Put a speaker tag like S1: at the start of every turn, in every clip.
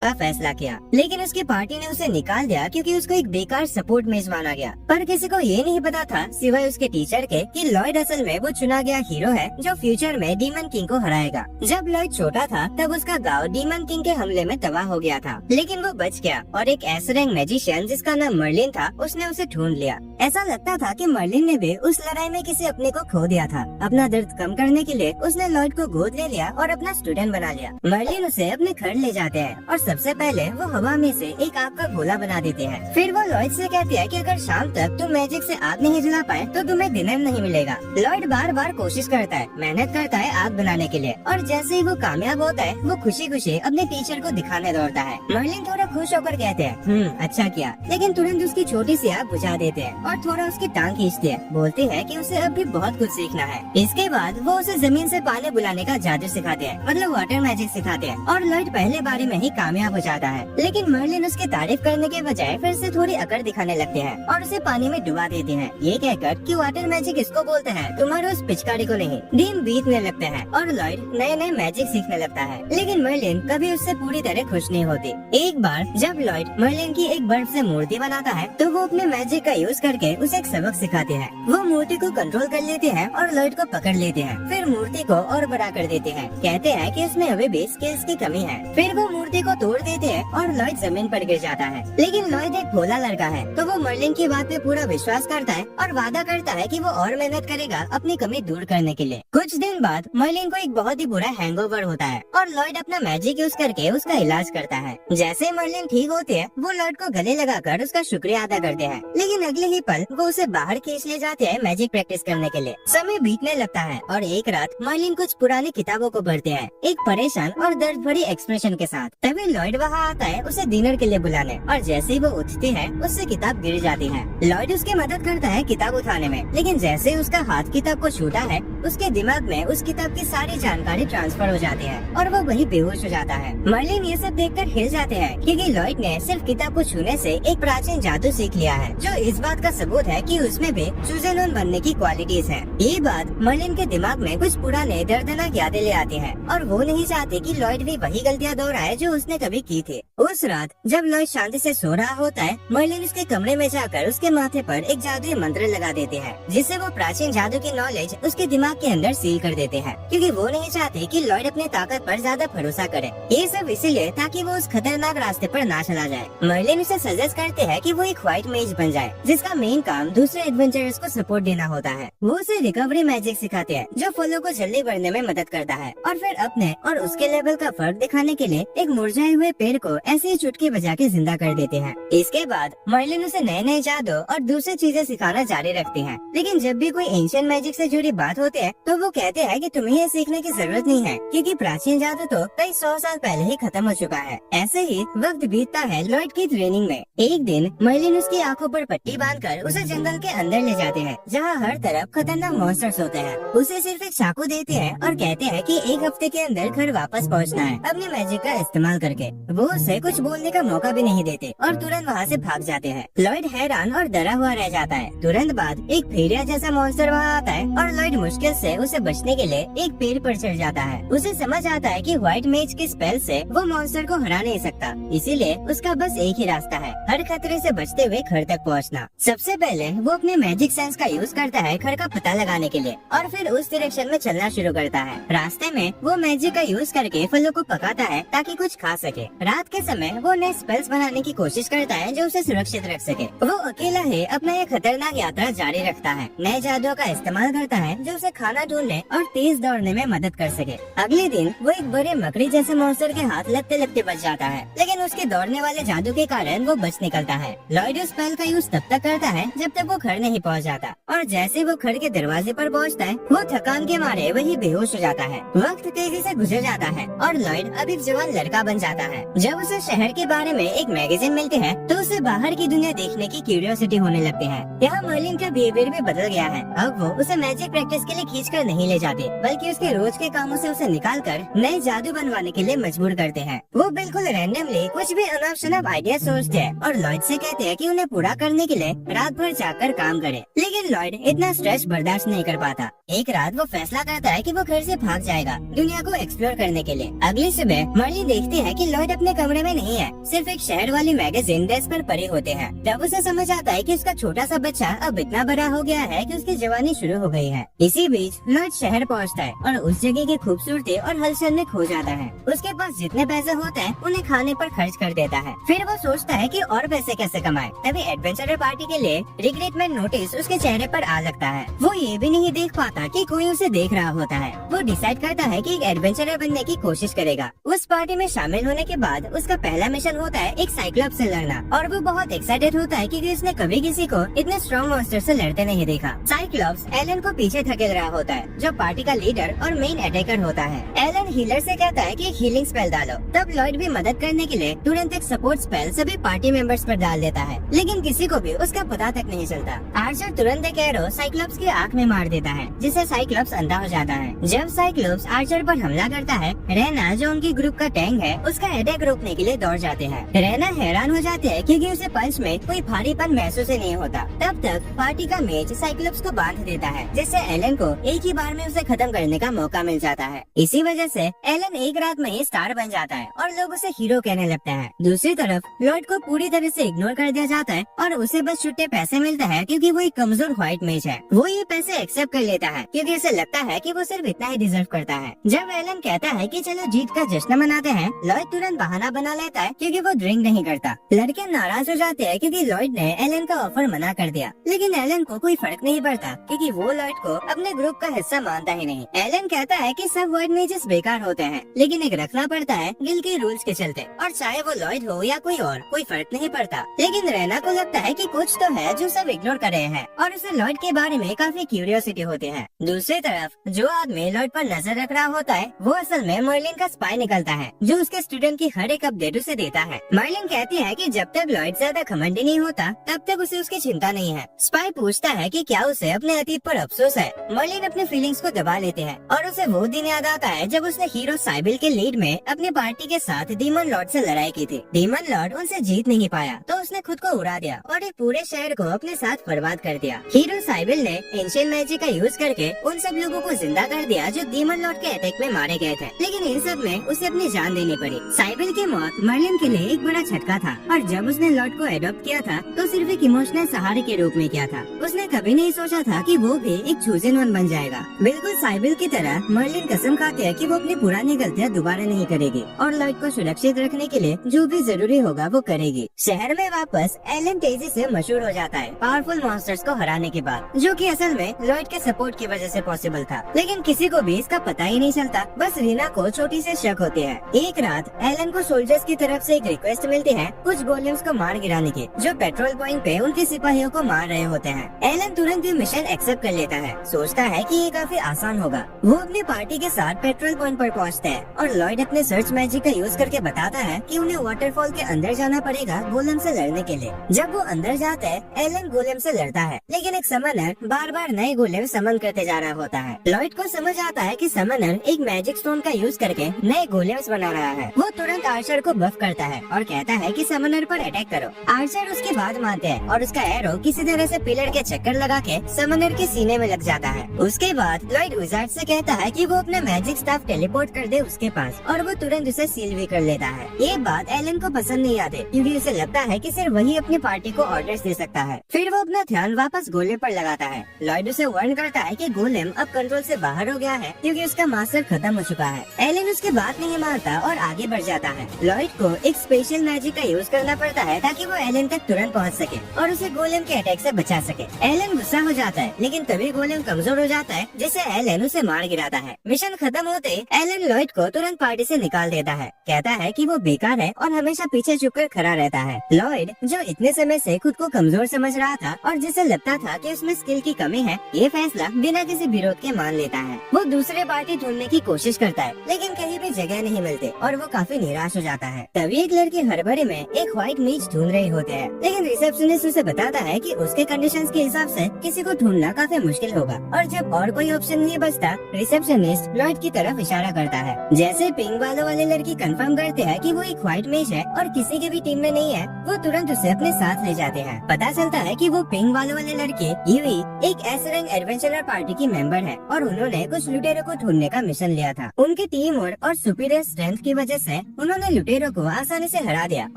S1: का फैसला किया, लेकिन उसकी पार्टी ने उसे निकाल दिया क्योंकि उसको एक बेकार सपोर्ट मेज माना गया। पर किसी को ये नहीं पता था सिवाय उसके टीचर के कि लॉयड असल में वो चुना गया हीरो है जो फ्यूचर में डीमन किंग को हराएगा। जब लॉयड छोटा था तब उसका गांव डीमन किंग के हमले में तबाह हो गया था, लेकिन वो बच गया और एक ऐसा रैंक मैजिशियन जिसका नाम मर्लिन था उसने उसे ढूंढ लिया। ऐसा लगता था कि मर्लिन ने भी उस लड़ाई में किसी अपने को खो दिया था। अपना दर्द कम करने के लिए उसने लॉयड को गोद ले लिया और अपना स्टूडेंट बना लिया। मर्लिन उसे अपने घर ले जाते हैं और सबसे पहले वो हवा में से एक आग का गोला बना देते हैं। फिर वो लॉयड से कहते हैं कि अगर शाम तक तुम मैजिक से आग नहीं जला पाए तो तुम्हें डिनर नहीं मिलेगा। लॉयड बार बार कोशिश करता है, मेहनत करता है आग बनाने के लिए, और जैसे ही वो कामयाब होता है वो खुशी खुशी अपने टीचर को दिखाने दौड़ता है। मर्लिन थोड़ा खुश होकर कहते हैं अच्छा किया, लेकिन तुरंत उसकी छोटी सी आग बुझा देते हैं और थोड़ा उसकी टांग खींचते हैं। बोलते हैं कि उसे अब भी बहुत कुछ सीखना है। इसके बाद वो उसे जमीन से पानी बुलाने का जादू सिखाते हैं, मतलब वाटर मैजिक सिखाते हैं, और लॉयड पहले बारी में ही कामयाब हो जाता है। लेकिन मर्लिन उसकी तारीफ करने के बजाय फिर से थोड़ी अकड़ दिखाने लगते हैं और उसे पानी में डुबा देते हैं, ये कहकर कि वाटर मैजिक इसको बोलते हैं, तुम्हारे उस पिचकारी को नहीं। दिन बीतने लगते हैं और लॉयड नए नए मैजिक सीखने लगता है, लेकिन मर्लिन कभी उससे पूरी तरह खुश नहीं होती। एक बार जब लॉयड मर्लिन की एक बर्फ से मूर्ति बनाता है तो वो अपने मैजिक का यूज करके उसे एक सबक सिखाते हैं। वो मूर्ति को कंट्रोल कर लेते हैं और लॉयड को पकड़ लेते हैं, फिर मूर्ति को और बड़ा कर देते हैं। कहते हैं कि इसमें अभी भी स्किल्स की कमी है। फिर वो मूर्ति को तोड़ देते हैं और लॉयड जमीन पर गिर जाता है। लेकिन लॉयड एक भोला लड़का है तो वो मर्लिन की बात पे पूरा विश्वास करता है और वादा करता है कि वो और मेहनत करेगा अपनी कमी दूर करने के लिए। कुछ दिन बाद मर्लिन को एक बहुत ही बुरा हैंगओवर होता है और लॉयड अपना मैजिक यूज करके उसका इलाज करता है। जैसे ही मर्लिन ठीक होती है वो लॉयड को गले लगाकर उसका शुक्रिया अदा करते हैं, लेकिन अगले ही पल वो उसे बाहर खींच ले जाते हैं मैजिक प्रैक्टिस करने के लिए। समय बीतने लगता है और एक रात मर्लिन कुछ पुरानी किताबों को पढ़ते हैं, एक परेशान और दर्द भरी एक्सप्रेशन के साथ। तभी लॉयड वहाँ आता है उसे डिनर के लिए बुलाने, और जैसे ही वो उठती है उससे किताब गिर जाती है। लॉयड उसकी मदद करता है किताब उठाने में, लेकिन जैसे ही उसका हाथ किताब को छूता है उसके दिमाग में उस किताब की सारी जानकारी ट्रांसफर हो जाती है और वो वही बेहोश हो जाता है। मर्लिन ये सब देखकर हिल जाते हैं क्योंकि लॉयड ने सिर्फ किताब को छूने से एक प्राचीन जादू सीख लिया है, जो इस बात का सबूत है कि उसमें भी चूजेनोन बनने की क्वालिटीज है। ये बात मर्लिन के दिमाग में कुछ पुराने दर्दनाक यादें ले आती है और वो नहीं चाहती कि लॉयड भी वही गलतियाँ दोहराए जो उसने कभी की थी। उस रात जब लॉयड शांति से सो रहा होता है, मर्लिन उसके कमरे में जाकर उसके माथे पर एक जादुई मंत्र लगा देते हैं, जिससे वो प्राचीन जादू की नॉलेज उसके दिमाग के अंदर सील कर देते हैं, क्योंकि वो नहीं चाहते कि लॉयड अपने ताकत पर ज्यादा भरोसा करे। ये सब इसीलिए ताकि वो उस खतरनाक रास्ते पर ना चला जाए। मर्लिन उसे सजेस्ट करते हैं कि वो एक व्हाइट मेज बन जाए, जिसका मेन काम दूसरे एडवेंचरर्स को सपोर्ट देना होता है। वो उसे रिकवरी मैजिक सिखाते हैं जो फलों को जल्दी बढ़ने में मदद करता है, और फिर अपने और उसके लेवल का फर्क दिखाने के लिए एक मुरझाए हुए पेड़ को ऐसे ही चुटकी बजा के जिंदा कर देते हैं। इसके बाद मर्लिन उसे नए नए जादू और दूसरी चीजें सिखाना जारी रखती है, लेकिन जब भी कोई एंशिएंट मैजिक से जुड़ी बात होती है तो वो कहते हैं कि तुम्हें ये सीखने की जरूरत नहीं है, क्योंकि प्राचीन जादू तो कई 100 साल पहले ही खत्म हो चुका है। ऐसे ही वक्त बीतता है लॉयड की ट्रेनिंग में। एक दिन मर्लिन उसकी आंखों पर पट्टी बांधकर उसे जंगल के अंदर ले जाते हैं, जहाँ हर तरफ खतरनाक मॉन्स्टर्स होते हैं। उसे सिर्फ एक चाकू देते हैं और कहते हैं कि एक हफ्ते के अंदर घर वापस पहुँचना है अपने मैजिक का इस्तेमाल करके। वो उसे कुछ बोलने का मौका भी नहीं देते और तुरंत वहाँ से भाग जाते हैं। लॉयड हैरान और डरा हुआ रह जाता है। तुरंत बाद एक भेड़िया जैसा मॉन्स्टर वहाँ आता है और लॉयड मुश्किल से उसे बचने के लिए एक पेड़ पर चढ़ जाता है। उसे समझ आता है कि व्हाइट मेज के स्पेल से वो मॉन्स्टर को हरा नहीं सकता, इसीलिए उसका बस एक ही रास्ता है, हर खतरे से बचते हुए घर तक पहुँचना। सबसे पहले वो अपने मैजिक सेंस का यूज करता है घर का पता लगाने के लिए, और फिर उस डायरेक्शन में चलना शुरू करता है। रास्ते में वो मैजिक का यूज करके फलों को पकाता है ताकि कुछ खा सके। रात के समय वो नए स्पेल्स बनाने की कोशिश करता है जो उसे सुरक्षित रख सके। वो अकेला ही अपना ये खतरनाक यात्रा जारी रखता है, नए जादुओं का इस्तेमाल करता है जो उसे खाना ढूंढने और तेज दौड़ने में मदद कर सके। अगले दिन वो एक बड़े मकड़ी जैसे मॉन्स्टर के हाथ लगते लगते बच जाता है, लेकिन उसके दौड़ने वाले जादू के कारण वो बच निकलता है। लॉयड उस स्पेल का यूज तब तक करता है जब तक वो घर नहीं पहुंच जाता, और जैसे वो घर के दरवाजे पर पहुंचता है वो थकान के मारे वही बेहोश हो जाता है। वक्त तेजी से गुजर जाता है और लॉयड अब एक जवान लड़का बन जाता है। जब उसे शहर के बारे में एक मैगजीन मिलती है तो उसे बाहर की दुनिया देखने की क्यूरियोसिटी होने लगती है। यहाँ मर्लिन का बिहेवियर भी बदल गया है। अब वो उसे मैजिक प्रैक्टिस के लिए खींच कर नहीं ले जाते, बल्कि उसके रोज के कामों से उसे निकाल कर नए जादू बनवाने के लिए मजबूर करते हैं। वो बिल्कुल रैंडमली कुछ भी अनाप शनाप आइडिया सोचते हैं और लॉयड से कहते हैं कि उन्हें पूरा करने के लिए रात भर जाकर काम करे। लेकिन लॉयड इतना स्ट्रेस बर्दाश्त नहीं कर पाता। एक रात वो फैसला करता है कि वो घर से भाग जाएगा दुनिया को एक्सप्लोर करने के लिए। अगली सुबह मर्लिन देखती है कि लॉयड अपने कमरे में नहीं है, सिर्फ एक शहर वाली मैगजीन डेस्क पर पड़े होते हैं। तब उसे समझ आता है कि उसका छोटा सा बच्चा अब इतना बड़ा हो गया है कि उसकी जवानी शुरू हो गई है। इसी बीच लॉयड शहर पहुंचता है और उस जगह की खूबसूरती और हलचल में खो जाता है। उसके पास जितने पैसे होते हैं उन्हें खाने पर खर्च कर देता है। फिर वो सोचता है कि और पैसे कैसे कमाए। तभी एडवेंचरर पार्टी के लिए रिग्रेटमेंट नोटिस उसके चेहरे पर आ लगता है। वो ये भी नहीं देख पाता कि कोई उसे देख रहा होता है। वो डिसाइड करता है कि एक एडवेंचरर बनने की कोशिश करेगा। उस पार्टी में शामिल होने के बाद उसका पहला मिशन होता है एक साइक्लोप्स से लड़ना, और वो बहुत एक्साइटेड होता है क्योंकि उसने कभी किसी को इतने स्ट्रॉन्ग मॉन्स्टर से लड़ते नहीं देखा। साइक्लोप्स एलन को पीछे धकेल रहा होता है, जो पार्टी का लीडर और मेन अटैकर होता है। एलन हीलर से कहता है कि एक हीलिंग स्पेल डालो। तब लॉयड भी मदद करने के लिए तुरंत एक सपोर्ट स्पेल सभी पार्टी मेंबर्स पर डाल देता है, लेकिन किसी को भी उसका पता तक नहीं चलता। आर्चर तुरंत एक एरो साइक्लोप्स की आंख में मार देता है, जिससे साइक्लोप्स अंधा हो जाता है। जब साइक्लोप्स आर्चर पर हमला करता है, रेना जो उनकी ग्रुप का टैंक है उसका अटैक रोकने के लिए दौड़ जाते हैं। रेना हैरान हो जाते हैं क्योंकि उसे पंच में कोई भारीपन महसूस ही नहीं होता। तब तक पार्टी का मेज साइक्लोप्स को बांध देता है, जिससे एलन को एक ही बार में उसे खत्म करने का मौका मिल जाता है। इसी वजह से एलन एक रात में ही स्टार बन जाता है और लोग उसे हीरो कहने लगते हैं। दूसरी तरफ लॉयड को पूरी तरह से इग्नोर कर दिया जाता है और उसे बस छुट्टे पैसे मिलता है क्योंकि वो एक कमजोर व्हाइट मेज है। वो ये पैसे एक्सेप्ट कर लेता है क्योंकि उसे लगता है कि वो सिर्फ इतना ही डिजर्व करता है। जब एलन कहता है कि चलो जीत का जश्न मनाते हैं, लॉयड तुरंत बहाना बना लेता है क्योंकि वो ड्रिंक नहीं करता। लड़के नाराज हो जाते हैं क्योंकि लॉयड ने एलन का ऑफर मना कर दिया, लेकिन एलन को कोई फर्क नहीं पड़ता क्योंकि वो लॉयड को अपने ग्रुप का हिस्सा मानता ही नहीं। एलन कहता है कि सब व्हाइट मेजेस बेकार होते हैं, लेकिन एक रखना पड़ता है गिल्ड के रूल्स के चलते, और चाहे वो लॉयड हो या कोई और, कोई फर्क नहीं पड़ता। लेकिन रेना को लगता है कि कुछ तो है जो सब इग्नोर कर रहे हैं और उसे लॉयड के बारे में काफी क्यूरियोसिटी होती है। दूसरी तरफ जो आदमी लॉयड पर नजर रख रहा होता है वो असल में मर्लिन का स्पाई निकलता है, जो उसके स्टूडेंट की हर एक अपडेट उसे देता है। मर्लिन कहती है कि जब तक लॉयड ज्यादा घमंडी नहीं होता तब तक उसे उसकी चिंता नहीं है। स्पाई पूछता है कि क्या उसे अपने अतीत पर अफसोस है। मर्लिन अपने फीलिंग्स को दबा लेते हैं और उसे वो दिन याद आता है जब उसने हीरो साइबिल के लीड में अपनी पार्टी के साथ डीमन लॉर्ड से लड़ाई की थी। डीमन लॉर्ड उनसे जीत नहीं पाया तो उसने खुद को उड़ा दिया और एक पूरे शहर को अपने साथ बर्बाद कर दिया। हीरो साइबिल ने एंशिएंट मैजिक का यूज करके उन सब लोगों को जिंदा कर दिया जो डीमन लॉर्ड के अटैक में मारे गए थे, लेकिन इन सब में उसे अपनी जान देनी पड़ी। साइबिल की मौत मर्लिन के लिए एक बड़ा झटका था और जब उसने लॉर्ड को एडॉप्ट किया था तो सिर्फ एक इमोशनल सहारे के रूप में किया था। उसने कभी नहीं सोचा था कि वो भी एक चूजन वन बन जाएगा। बिल्कुल साइबिल की तरह मर्लिन कसम खाती है कि वो अपनी पुरानी गलतियां दोबारा नहीं करेगी और लॉयड को सुरक्षित रखने के लिए जो भी जरूरी होगा वो करेगी। शहर में वापस एलन तेजी से मशहूर हो जाता है पावरफुल मॉन्स्टर्स को हराने के बाद, जो कि असल में लॉयड के सपोर्ट की वजह से पॉसिबल था, लेकिन किसी को भी इसका पता ही नहीं चलता। बस रीना को छोटी से शक होती है। एक रात एलन को सोल्जर्स की तरफ से एक रिक्वेस्ट मिलती है कुछ गोलेम्स को मार गिराने की, जो पेट्रोल पॉइंट पे उनके सिपाहियों को मार रहे होते हैं। एलन तुरंत ही मिशन एक्सेप्ट कर लेता है, सोचता है कि ये काफी आसान होगा। वो अपनी पार्टी के साथ पेट्रोल पॉइंट पर पहुंचते हैं और लॉयड अपने सर्च मैजिक का यूज करके बताता है कि उन्हें वाटरफॉल के अंदर जाना पड़ेगा गोलेम से लड़ने के लिए। जब वो अंदर जाते हैं एलन गोलेम से लड़ता है, लेकिन एक समनर बार बार नए गोलेम समन करते जा रहा होता है। लॉयड को समझ आता है कि समनर एक मैजिक स्टोन का यूज करके नए गोलेम्स बना रहा है। वो तुरंत आर्चर को बफ करता है और कहता है कि समनर पर अटैक करो। आर्चर उसकी बात मानते हैं और उसका एरो किसी तरह से पिलर के चक्कर लगा के समनर के सीने में लग जाता है। उसके बाद लॉयड विजार्ड से कहता है कि वो अपना मैजिक स्टाफ टेलीपोर्ट कर दे उसके पास, और वो तुरंत उसे सील भी कर लेता है। ये बात एलन को पसंद नहीं आती क्योंकि उसे लगता है कि सिर्फ वही अपनी पार्टी को ऑर्डर्स दे सकता है। फिर वो अपना ध्यान वापस गोले पर लगाता है। लॉयड उसे वार्न करता है कि गोलेम अब कंट्रोल से बाहर हो गया है क्योंकि उसका मास्टर खत्म हो चुका है। एलन उसकी बात नहीं मानता और आगे बढ़ जाता है। लॉयड को एक स्पेशल मैजिक का यूज करना पड़ता है ताकि वो एलन तक तुरंत पहुंच सके और उसे गोलेम के अटैक से बचा सके। एलन गुस्सा हो जाता है, लेकिन तभी गोलेम कमजोर हो जाता है जिससे एलन उसे मार गिराता है। मिशन खत्म होते एलन लॉयड को तुरंत पार्टी से निकाल देता है, कहता है कि वो बेकार है और हमेशा पीछे छुपकर खड़ा रहता है। लॉयड जो इतने समय से खुद को कमजोर समझ रहा था और जिसे लगता था कि उसमें स्किल की कमी है, ये फैसला बिना किसी विरोध के मान लेता है। वो दूसरे पार्टी ढूंढने की कोशिश करता है, लेकिन कहीं भी जगह नहीं मिलते और वो काफी निराश हो जाता है। तभी एक लड़की हड़बड़ी में एक व्हाइट मेज ढूंढ रही होते हैं, लेकिन रिसेप्शनिस्ट उसे बताता है कि उसके कंडीशंस के हिसाब से किसी को ढूंढना काफी मुश्किल होगा। और जब और कोई ऑप्शन नहीं बचता, रिसेप्शनिस्ट लॉयड की तरफ इशारा करता है। जैसे पिंक बालों वाले लड़की कंफर्म करते हैं कि वो एक व्हाइट मेज है और किसी के भी टीम में नहीं है, वो तुरंत उसे अपने साथ ले जाते हैं। पता चलता है कि वो पिंक बालों वाले लड़के यूवी एक एस रैंक एडवेंचरर पार्टी की मेंबर है और उन्होंने कुछ लुटेरों को ढूंढने का मिशन लिया था। उनकी टीम और सुपीरियर स्ट्रेंथ की वजह से उन्होंने लुटेरों को आसानी से हरा दिया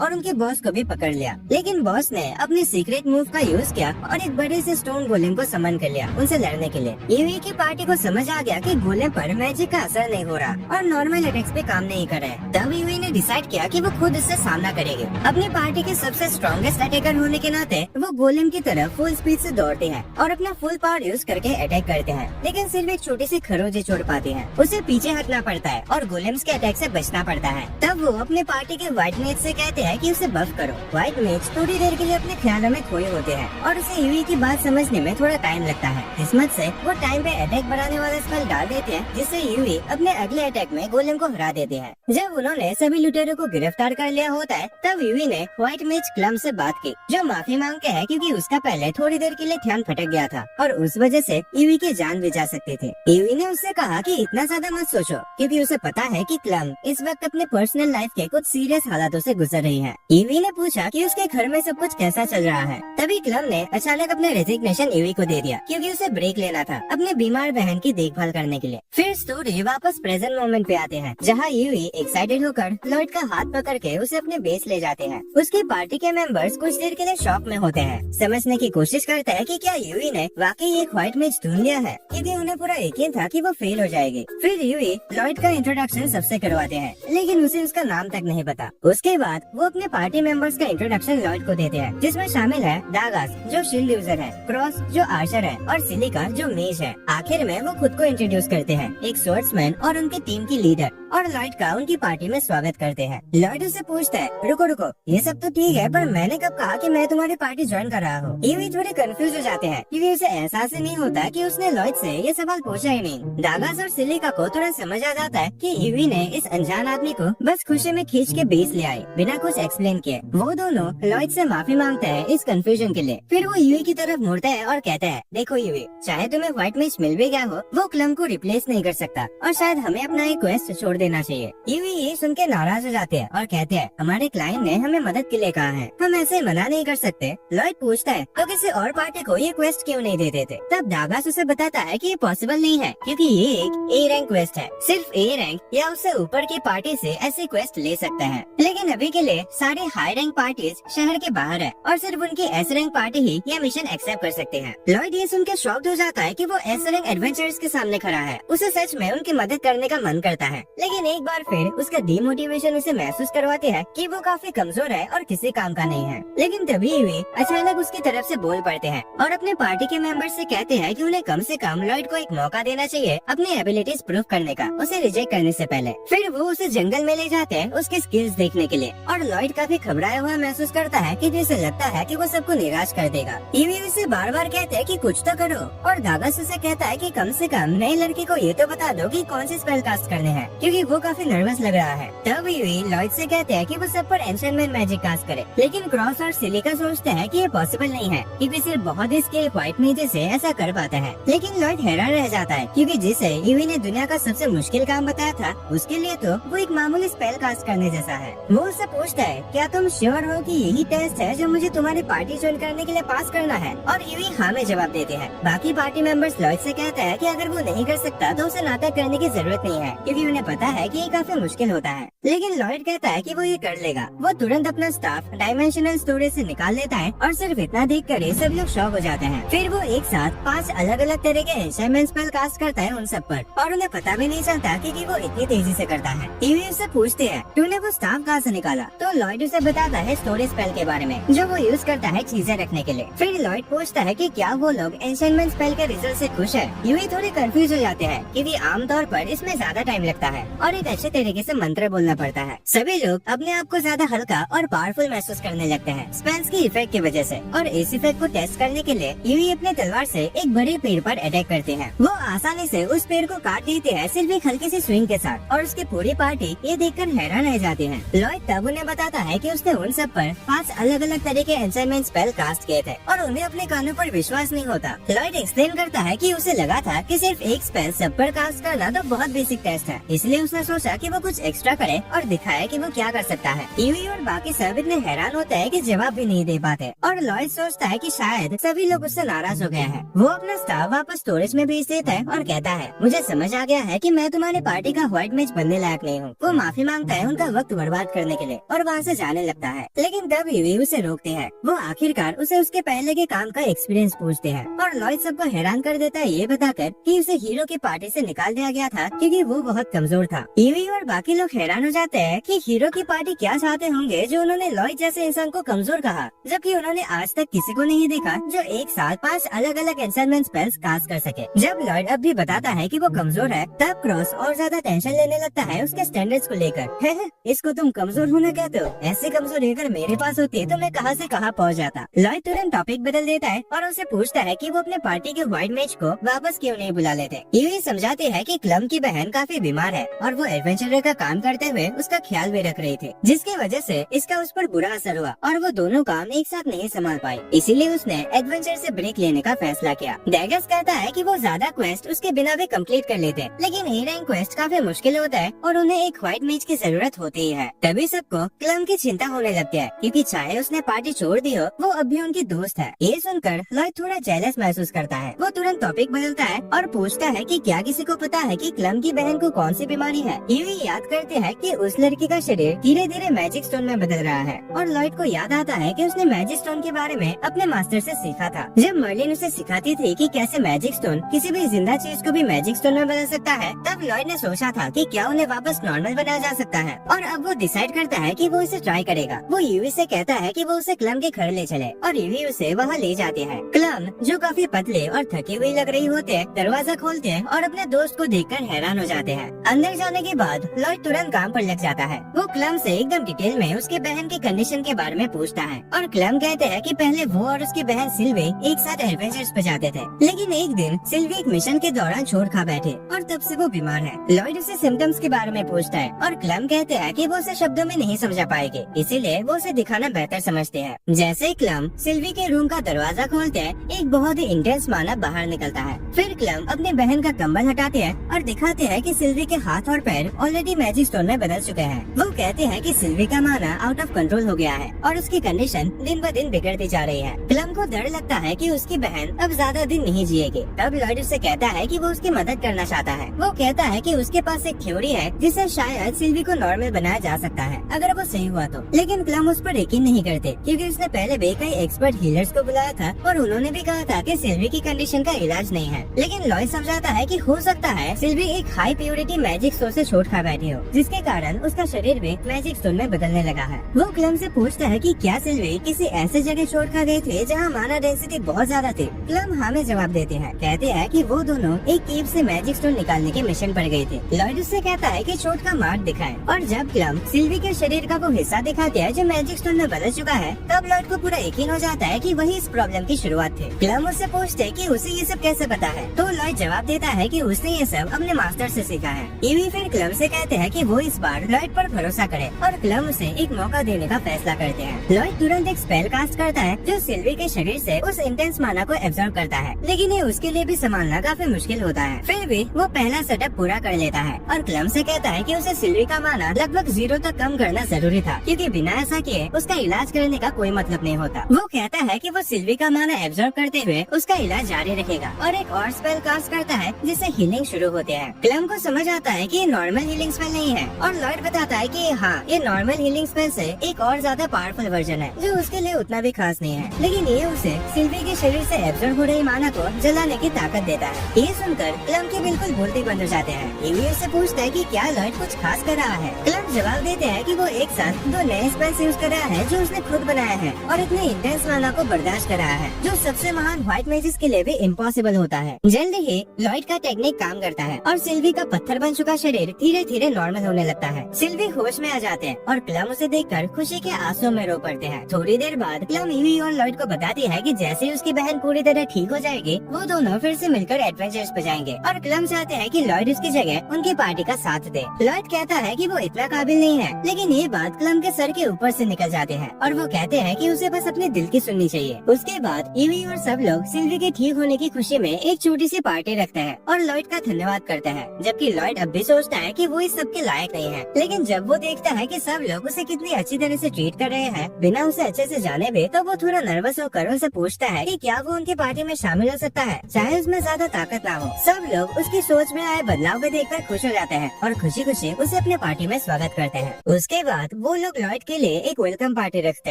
S1: और उनके बॉस को भी पकड़ लिया। लेकिन बॉस ने अपने सीक्रेट मूव का यूज किया और एक बड़े से स्टोन गोलेम को समन कर लिया उनसे लड़ने के लिए। यूवी की पार्टी को समझ आ गया कि गोलेम पर मैजिक का असर नहीं हो रहा और नॉर्मल अटैक्स पे काम नहीं कर रहे। तब यूवी ने डिसाइड किया कि वो खुद इससे सामना करेगी। अपनी पार्टी के सबसे स्ट्रॉन्गेस्ट अटैकर होने के नाते वो गोलेम की तरफ फुल स्पीड से दौड़ते हैं और अपना फुल पावर यूज करके अटैक करते हैं, लेकिन सिर्फ एक छोटी सी खरोंच छोड़ पाते हैं। उसे पीछे हटना पड़ता है और गोलेम्स के अटैक से बचना पड़ता है। तब वो अपने पार्टी के व्हाइट मेज से कहते हैं कि उसे बफ करो। व्हाइट मेज थोड़ी देर के लिए अपने ख्यालों में खोए होते हैं और उसे यूवी की बात समझने में थोड़ा टाइम लगता है। किस्मत से वो टाइम पे अटैक बढ़ाने वाला स्पेल डाल देते हैं, जिससे यूवी अपने अगले अटैक में गोलेम को हरा देते हैं। जब उन्होंने सभी लुटेरों को गिरफ्तार कर लिया होता है, तब यूवी ने व्हाइट मेज क्लम से बात की, जो माफी मांगते हैं क्योंकि उसका पहले थोड़ी देर के लिए ध्यान भटक गया था और उस वजह से यूवी की जान भी जा सकती थी। यूवी ने उससे कहा कि इतना ज्यादा मत सोचो, क्योंकि उसे पता है कि क्लम इस वक्त अपने पर्सनल लाइफ के कुछ सीरियस हालातों से गुजर रही है। यूवी ने पूछा कि उसके घर में सब कुछ कैसा चल रहा है। तभी क्लम ने अचानक अपने रेजिग्नेशन यूवी को दे दिया, क्योंकि उसे ब्रेक लेना था अपने बीमार बहन की देखभाल करने के लिए। फिर स्टोरी वापस प्रेजेंट मोमेंट पे आते हैं, जहाँ यूवी एक्साइटेड होकर लॉयड का हाथ पकड़ के उसे अपने बेस ले जाते हैं। उसकी पार्टी के मेंबर्स कुछ देर के लिए शॉक में होते हैं, समझने की कोशिश करते हैं कि क्या यूवी ने वाकई एक व्हाइट मेज ढूंढ लिया है, क्योंकि उन्हें पूरा यकीन था कि वो फेल हो जाएगी। फिर यूवी लॉयड का इंट्रोडक्शन सबसे करवाते हैं, लेकिन उसे उसका नाम तक नहीं पता। उसके बाद वो अपने पार्टी मेंबर्स का इंट्रोडक्शन लॉयड को देते हैं, जिसमें शामिल है दागास जो शील्ड यूजर है, क्रॉस जो आर्चर है और सिलिका जो मेज है। आखिर में वो खुद को इंट्रोड्यूस करते हैं, एक स्वॉर्ड्समैन और उनकी टीम की लीडर, और लॉयड का उनकी पार्टी में स्वागत करते हैं। लॉयड उससे पूछता है, रुको रुको, ये सब तो ठीक है, पर मैंने कब कहा कि मैं तुम्हारी पार्टी ज्वाइन कर रहा हूँ। यूवी थोड़े कंफ्यूज हो जाते हैं, क्योंकि उसे एहसास ही नहीं होता कि उसने लॉयड से ये सवाल पूछा ही नहीं। दागास और सिलिका को तुरंत समझ आ जाता है कि यूवी ने इस अनजान आदमी को बस खुशी में खींच के बेस ले आई, बिना कुछ एक्सप्लेन किए। वो दोनों लॉयड से माफी मांगते हैं इस कंफ्यूजन के लिए। फिर वो यूवी की तरफ मुड़ता है और कहता है, देखो यूवी, चाहे तुम्हें व्हाइट मेज मिल भी गया हो, वो क्लम को रिप्लेस नहीं कर सकता और शायद हमें अपना एक क्वेस्ट छोड़ देना चाहिए। यूवी ये सुन के नाराज हो जाते हैं और कहते हैं, हमारे क्लाइंट ने हमें मदद के लिए कहा है, हम ऐसे मना नहीं कर सकते। लॉयड पूछता है, तो किसी और पार्टी को ये क्वेस्ट क्यों नहीं दे देते? तब दागास उसे बताता है कि ये पॉसिबल नहीं है, क्योंकि ये एक ए रैंक क्वेस्ट है। सिर्फ ए रैंक या उससे ऊपर की पार्टी से ऐसी क्वेस्ट ले सकता है, लेकिन अभी के लिए सारी हाई रैंक पार्टीज शहर के बाहर है और सिर्फ उनकी एस रैंक पार्टी ही ये मिशन एक्सेप्ट कर सकते हैं। लॉयड ये सुन के शॉक्ड हो जाता है कि वो एस रैंक एडवेंचरर्स के सामने खड़ा है। उसे सच में उनकी मदद करने का मन करता है, लेकिन एक बार फिर उसका डीमोटिवेशन उसे महसूस करवाते हैं कि वो काफी कमजोर है और किसी काम का नहीं है। लेकिन तभी वे अचानक उसकी तरफ से बोल पड़ते हैं और अपने पार्टी के मेंबर्स से कहते हैं कि उन्हें कम से कम लॉयड को एक मौका देना चाहिए अपनी एबिलिटीज प्रूव करने का, उसे रिजेक्ट करने से पहले। फिर वो उसे जंगल में ले जाते हैं उसकी स्किल्स देखने के लिए, और लॉयड काफी घबराया हुआ महसूस करता है कि जैसे लगता है कि वो सबको निराश कर देगा। यूवी उसे बार बार कहते हैं कि कुछ तो करो, और दागास उसे कहता है कि कम से कम नई लड़की को ये तो बता दो कि कौन सी स्पेल कास्ट करने हैं, क्योंकि वो काफी नर्वस लग रहा है। तब यूवी लॉयड से कहते हैं कि वो सब पर एन्चेंटमेंट मैजिक कास्ट करे, लेकिन क्रॉस और सिलिका सोचते हैं कि ये पॉसिबल नहीं है, क्योंकि सिर्फ बहुत ही स्किल व्हाइट मेज से ऐसा कर पाता है। लेकिन लॉयड हैरान रह जाता है, क्योंकि जिसे यूवी ने दुनिया का सबसे मुश्किल काम बताया था, उसके लिए तो वो एक मामूली स्पेल कास्ट करने जैसा है। वो उससे पूछता है, क्या तुम श्योर हो कि यही टेस्ट है जो मुझे तुम्हारी पार्टी ज्वाइन करने के लिए पास करना है? और यूवी हाँ में जवाब देते हैं। बाकी पार्टी मेंबर्स लॉयड से कहते हैं कि अगर वो नहीं कर सकता तो उसे नाटक करने की जरूरत नहीं है, क्योंकि उन्हें पता है कि ये काफी मुश्किल होता है। लेकिन लॉयड कहता है कि वो ये कर लेगा। वो तुरंत अपना स्टाफ डायमेंशनल स्टोरेज से निकाल लेता है और सिर्फ इतना देख कर सब लोग शॉक हो जाते हैं। फिर वो एक साथ 5 अलग अलग तरह के एन्चेंटमेंट स्पेल कास्ट करता है उन सब पर, और उन्हें पता भी नहीं चलता कि वो इतनी तेजी से करता है। यूवी उससे पूछते हैं, तूने वो स्टाफ कहाँ से निकाला? तो लॉयड उसे बताता है स्टोरेज स्पेल के बारे में, जो वो यूज करता है चीजें रखने के लिए। फिर लॉयड पूछता है कि क्या वो लोग एन्चेंटमेंट स्पेल के रिजल्ट से खुश है। यूवी थोड़े कंफ्यूज हो जाते हैं, क्योंकि आमतौर पर इसमें ज्यादा टाइम लगता है और एक अच्छे तरीके से मंत्र बोलना पड़ता है। सभी लोग अपने आप को ज्यादा हल्का और पावरफुल महसूस करने लगते हैं स्पेल्स की इफेक्ट की वजह से। और इस इफेक्ट को टेस्ट करने के लिए यूई अपने तलवार से एक बड़े पेड़ पर अटैक करते हैं। वो आसानी से उस पेड़ को काट देते हैं सिर्फ एक हल्की सी स्विंग के साथ, और उसकी पूरी पार्टी ये देखकर हैरान रह जाती है। लॉयड तब उन्हें बताता है कि उसने उन सब पर 5 अलग अलग तरह के एनचांटमेंट स्पेल कास्ट किए थे और उन्हें अपने कानों पर विश्वास नहीं होता। लॉयड एक्सप्लेन करता है कि उसे लगा था कि सिर्फ एक स्पेल सब पर कास्ट करना तो बहुत बेसिक टेस्ट है, इसलिए उसने सोचा कि वो कुछ एक्स्ट्रा करे और दिखाए कि वो क्या कर सकता है। यूई और बाकी सब इतने हैरान होते हैं कि जवाब भी नहीं दे पाते, और लॉयड सोचता है कि शायद सभी लोग उससे नाराज हो गए हैं। वो अपना स्टाफ वापस स्टोरेज में भेज देता है और कहता है, मुझे समझ आ गया है कि मैं तुम्हारी पार्टी का व्हाइट मेज बनने लायक नहीं हूँ। वो माफी मांगता है उनका वक्त बर्बाद करने के लिए और वहाँ से जाने लगता है, लेकिन तब यूई उसे रोकते हैं। वो आखिरकार उसे उसके पहले के काम का एक्सपीरियंस पूछते हैं और लॉयड सबको हैरान कर देता है ये बताकर कि उसे हीरो की पार्टी से निकाल दिया गया था क्योंकि वो बहुत कमजोर था। यूई और बाकी लोग हैरान हो जाते हैं कि हीरो की पार्टी क्या चाहते होंगे जो उन्होंने लॉयड जैसे इंसान को कमजोर कहा, जबकि उन्होंने आज तक किसी को नहीं देखा जो एक साथ 5 अलग अलग एनचांटमेंट स्पेल्स कास्ट कर सके। जब लॉयड अब भी बताता है कि वो कमजोर है, तब क्रॉस और ज्यादा टेंशन लेने लगता है उसके स्टैंडर्ड्स को लेकर। इसको तुम कमजोर होना कहते हो? ऐसी कमजोरी अगर मेरे पास होती तो मैं कहां से कहां पहुंच जाता। लॉयड तुरंत टॉपिक बदल देता है और उनसे पूछता है कि वो अपने पार्टी के व्हाइट मेज को वापस क्यों नहीं बुला लेते। यूई समझाते हैं कि क्लम की बहन काफी बीमार है और वो एडवेंचरर का काम करते हुए उसका ख्याल भी रख रही थी, जिसकी वजह से इसका उस पर बुरा असर हुआ और वो दोनों काम एक साथ नहीं संभाल पाई। इसीलिए उसने एडवेंचर से ब्रेक लेने का फैसला किया। डैगर्स कहता है कि वो ज्यादा क्वेस्ट उसके बिना भी कंप्लीट कर लेते, लेकिन ए रैंक क्वेस्ट काफी मुश्किल होता है और उन्हें एक व्हाइट मेज की जरूरत होती ही है। तभी सबको क्लम की चिंता होने लगती है क्योंकि चाहे उसने पार्टी छोड़ दी हो, वो अब भी उनकी दोस्त है। ये सुनकर लॉयड थोड़ा जेलस महसूस करता है। वो तुरंत टॉपिक बदलता है और पूछता है कि क्या किसी को पता है कि क्लम की बहन को कौन सी बीमारी है। यूई याद करते हैं कि उस लड़की का शरीर धीरे धीरे मैजिक स्टोन में बदल रहा है और लॉयड को याद आता है कि उसने मैजिक स्टोन के बारे में अपने मास्टर से सीखा था। जब मर्लिन उसे सिखाती थी कि कैसे मैजिक स्टोन किसी भी जिंदा चीज को भी मैजिक स्टोन में बदल सकता है, तब लॉयड ने सोचा था कि क्या उन्हें वापस नॉर्मल बनाया जा सकता है, और अब वो डिसाइड करता है कि वो इसे ट्राई करेगा। वो यूवी से कहता है कि वो उसे क्लम के घर ले चले और यूवी उसे वहाँ ले जाती है। क्लम, जो काफी पतले और थकी हुई लग रही होते हैं, दरवाजा खोलते हैं और अपने दोस्त को देखकर हैरान हो जाते हैं। अंदर जाने के बाद लॉयड तुरंत काम पर लग जाता है। वो क्लम से एकदम डिटेल में उसके बहन की कंडीशन के बारे में पूछता है और क्लम कहते हैं कि पहले वो और उसकी बहन सिल्वी एक साथ एडवेंचर्स पे जाते थे, लेकिन एक दिन सिल्वी एक मिशन के दौरान छोड़ खा बैठे और तब से वो बीमार है। लॉयड उसे सिम्टम्स के बारे में पूछता है और क्लम कहते हैं कि वो उसे शब्दों में नहीं समझा पाएंगे, इसीलिए वो उसे दिखाना बेहतर समझते हैं। जैसे ही क्लम सिल्वी के रूम का दरवाजा खोलते हैं, एक बहुत ही इंटेंस मानव बाहर निकलता है। फिर क्लम अपने बहन का कंबल हटाते हैं और दिखाते हैं कि सिल्वी के हाथ और पैर ऑलरेडी मैजिक स्टोन में बदल चुके हैं। वो कहते हैं कि सिल्वी का माना आउट ऑफ कंट्रोल हो गया है और उसकी कंडीशन दिन ब दिन बिगड़ती जा रही है। क्लम को डर लगता है कि उसकी बहन अब ज्यादा दिन नहीं जिएगी। तब लॉयड उसे कहता है कि वो उसकी मदद करना चाहता है। वो कहता है कि उसके पास एक थ्योरी है जिससे शायद सिल्वी को नॉर्मल बनाया जा सकता है अगर वो सही हुआ तो, लेकिन क्लम उस पर यकीन नहीं करते क्योंकि उसने पहले भी कई एक्सपर्ट हीलर्स को बुलाया था और उन्होंने भी कहा था कि सिल्वी की कंडीशन का इलाज नहीं है। लेकिन लॉयड समझाता है कि हो सकता है सिल्वी एक हाई प्योरिटी मैजिक स्टोन से छोड़ खा बैठी हो, जिसके कारण उसका शरीर भी मैजिक स्टोन में बदलने लगा है। वो क्लम से पूछता है कि क्या सिल्वी किसी ऐसे जगह छोड़ खा गए थे जहाँ माना डेंसिटी बहुत ज्यादा थी। क्लम हाँ में जवाब देते हैं, कहते हैं कि वो दोनों एक केव से मैजिक स्टोन निकालने के मिशन पर गए थे। लॉयड उससे कहता है कि चोट का मार्क दिखाए और जब क्लम सिल्वी के शरीर का वो हिस्सा दिखाते हैं जो मैजिक स्टोन में बदल चुका है, तब लॉयड को पूरा यकीन हो जाता है कि वही इस प्रॉब्लम की शुरुआत थी। क्लम उससे पूछते हैं कि उसे ये सब कैसे पता है, तो लॉयड जवाब देता है कि उसने ये सब अपने मास्टर से सीखा है। यूवी फिर क्लम से कहते हैं कि वो इस बार लॉयड पर भरोसा करे और क्लम उसे एक मौका देने का फैसला करते हैं। लॉयड तुरंत एक स्पेल कास्ट करता है जो सिल्वी के शरीर से उस इंटेंस माना को एब्जॉर्ब करता है, लेकिन ये उसके लिए भी संभालना काफी मुश्किल होता है। फिर भी वो पहला सेटअप पूरा कर लेता है और क्लम से कहता है कि उसे सिल्वी का माना लगभग 0 तक कम करना जरूरी था क्योंकि बिना ऐसा किए उसका इलाज करने का कोई मतलब नहीं होता। वो कहता है कि वो सिल्वी का माना एब्जॉर्ब करते हुए उसका इलाज जारी रखेगा और एक और स्पेल कास्ट करता है जिससे हीलिंग शुरू होते हैं। क्लम को समझ आता है कि ये नॉर्मल हीलिंग स्पेल नहीं है और लॉयड बताता है कि हाँ, ये नॉर्मल हीलिंग स्पेल से एक और ज्यादा पावरफुल वर्जन है जो उसके लिए उतना भी खास नहीं है, लेकिन ये उसे सिल्वी के शरीर से एब्जॉर्ब हो रही माना को जलाने की ताकत देता है। ये सुनकर क्लम की बिल्कुल बोलती बंद हो जाते हैं। यूवी उससे पूछता है कि क्या लॉयड कुछ खास कर रहा है। क्लम जवाब देते हैं कि वो एक साथ 2 नए स्पेल्स यूज कर रहा है जो उसने खुद बनाया है और इतने इंटेंस माना को बर्दाश्त कर रहा है जो सबसे महान व्हाइट मैजिक के लिए भी इम्पॉसिबल होता है। जल्द ही लॉयड का टेक्निक काम करता है और सिल्वी का पत्थर बन चुका शरीर शरीर धीरे धीरे नॉर्मल होने लगता है। सिल्वी होश में आ जाते हैं और क्लम उसे देखकर खुशी के आंसुओं में रो पड़ते हैं। थोड़ी देर बाद क्लम ईवी और लॉयड को बताती है कि जैसे ही उसकी बहन पूरी तरह ठीक हो जाएगी वो दोनों फिर से मिलकर एडवेंचर्स पे जाएंगे और क्लम चाहते हैं कि लॉयड उसकी जगह उनकी पार्टी का साथ दे। लॉयड कहता है कि वो इतना काबिल नहीं है, लेकिन ये बात क्लम के सर के ऊपर से निकल जाते हैं और वो कहते हैं कि उसे बस अपने दिल की सुननी चाहिए। उसके बाद ईवी और सब लोग सिल्वी के ठीक होने की खुशी में एक छोटी सी पार्टी रखते हैं और लॉयड का धन्यवाद करते हैं, जबकि लॉयड अब भी सोचता है कि वो इस सब के लायक नहीं है। लेकिन जब वो देखता है कि सब लोग उसे कितनी अच्छी तरह से ट्रीट कर रहे हैं बिना उसे अच्छे से जाने भी, तो वो थोड़ा नर्वस होकर उसे पूछता है कि क्या वो उनकी पार्टी में शामिल हो सकता है, चाहे उसमें ज्यादा ताकत ना हो। सब लोग उसकी सोच में आए बदलाव को देखकर खुश हो जाते हैं और खुशी खुशी उसे अपने पार्टी में स्वागत करते हैं। उसके बाद वो लोग लॉयड के लिए एक वेलकम पार्टी रखते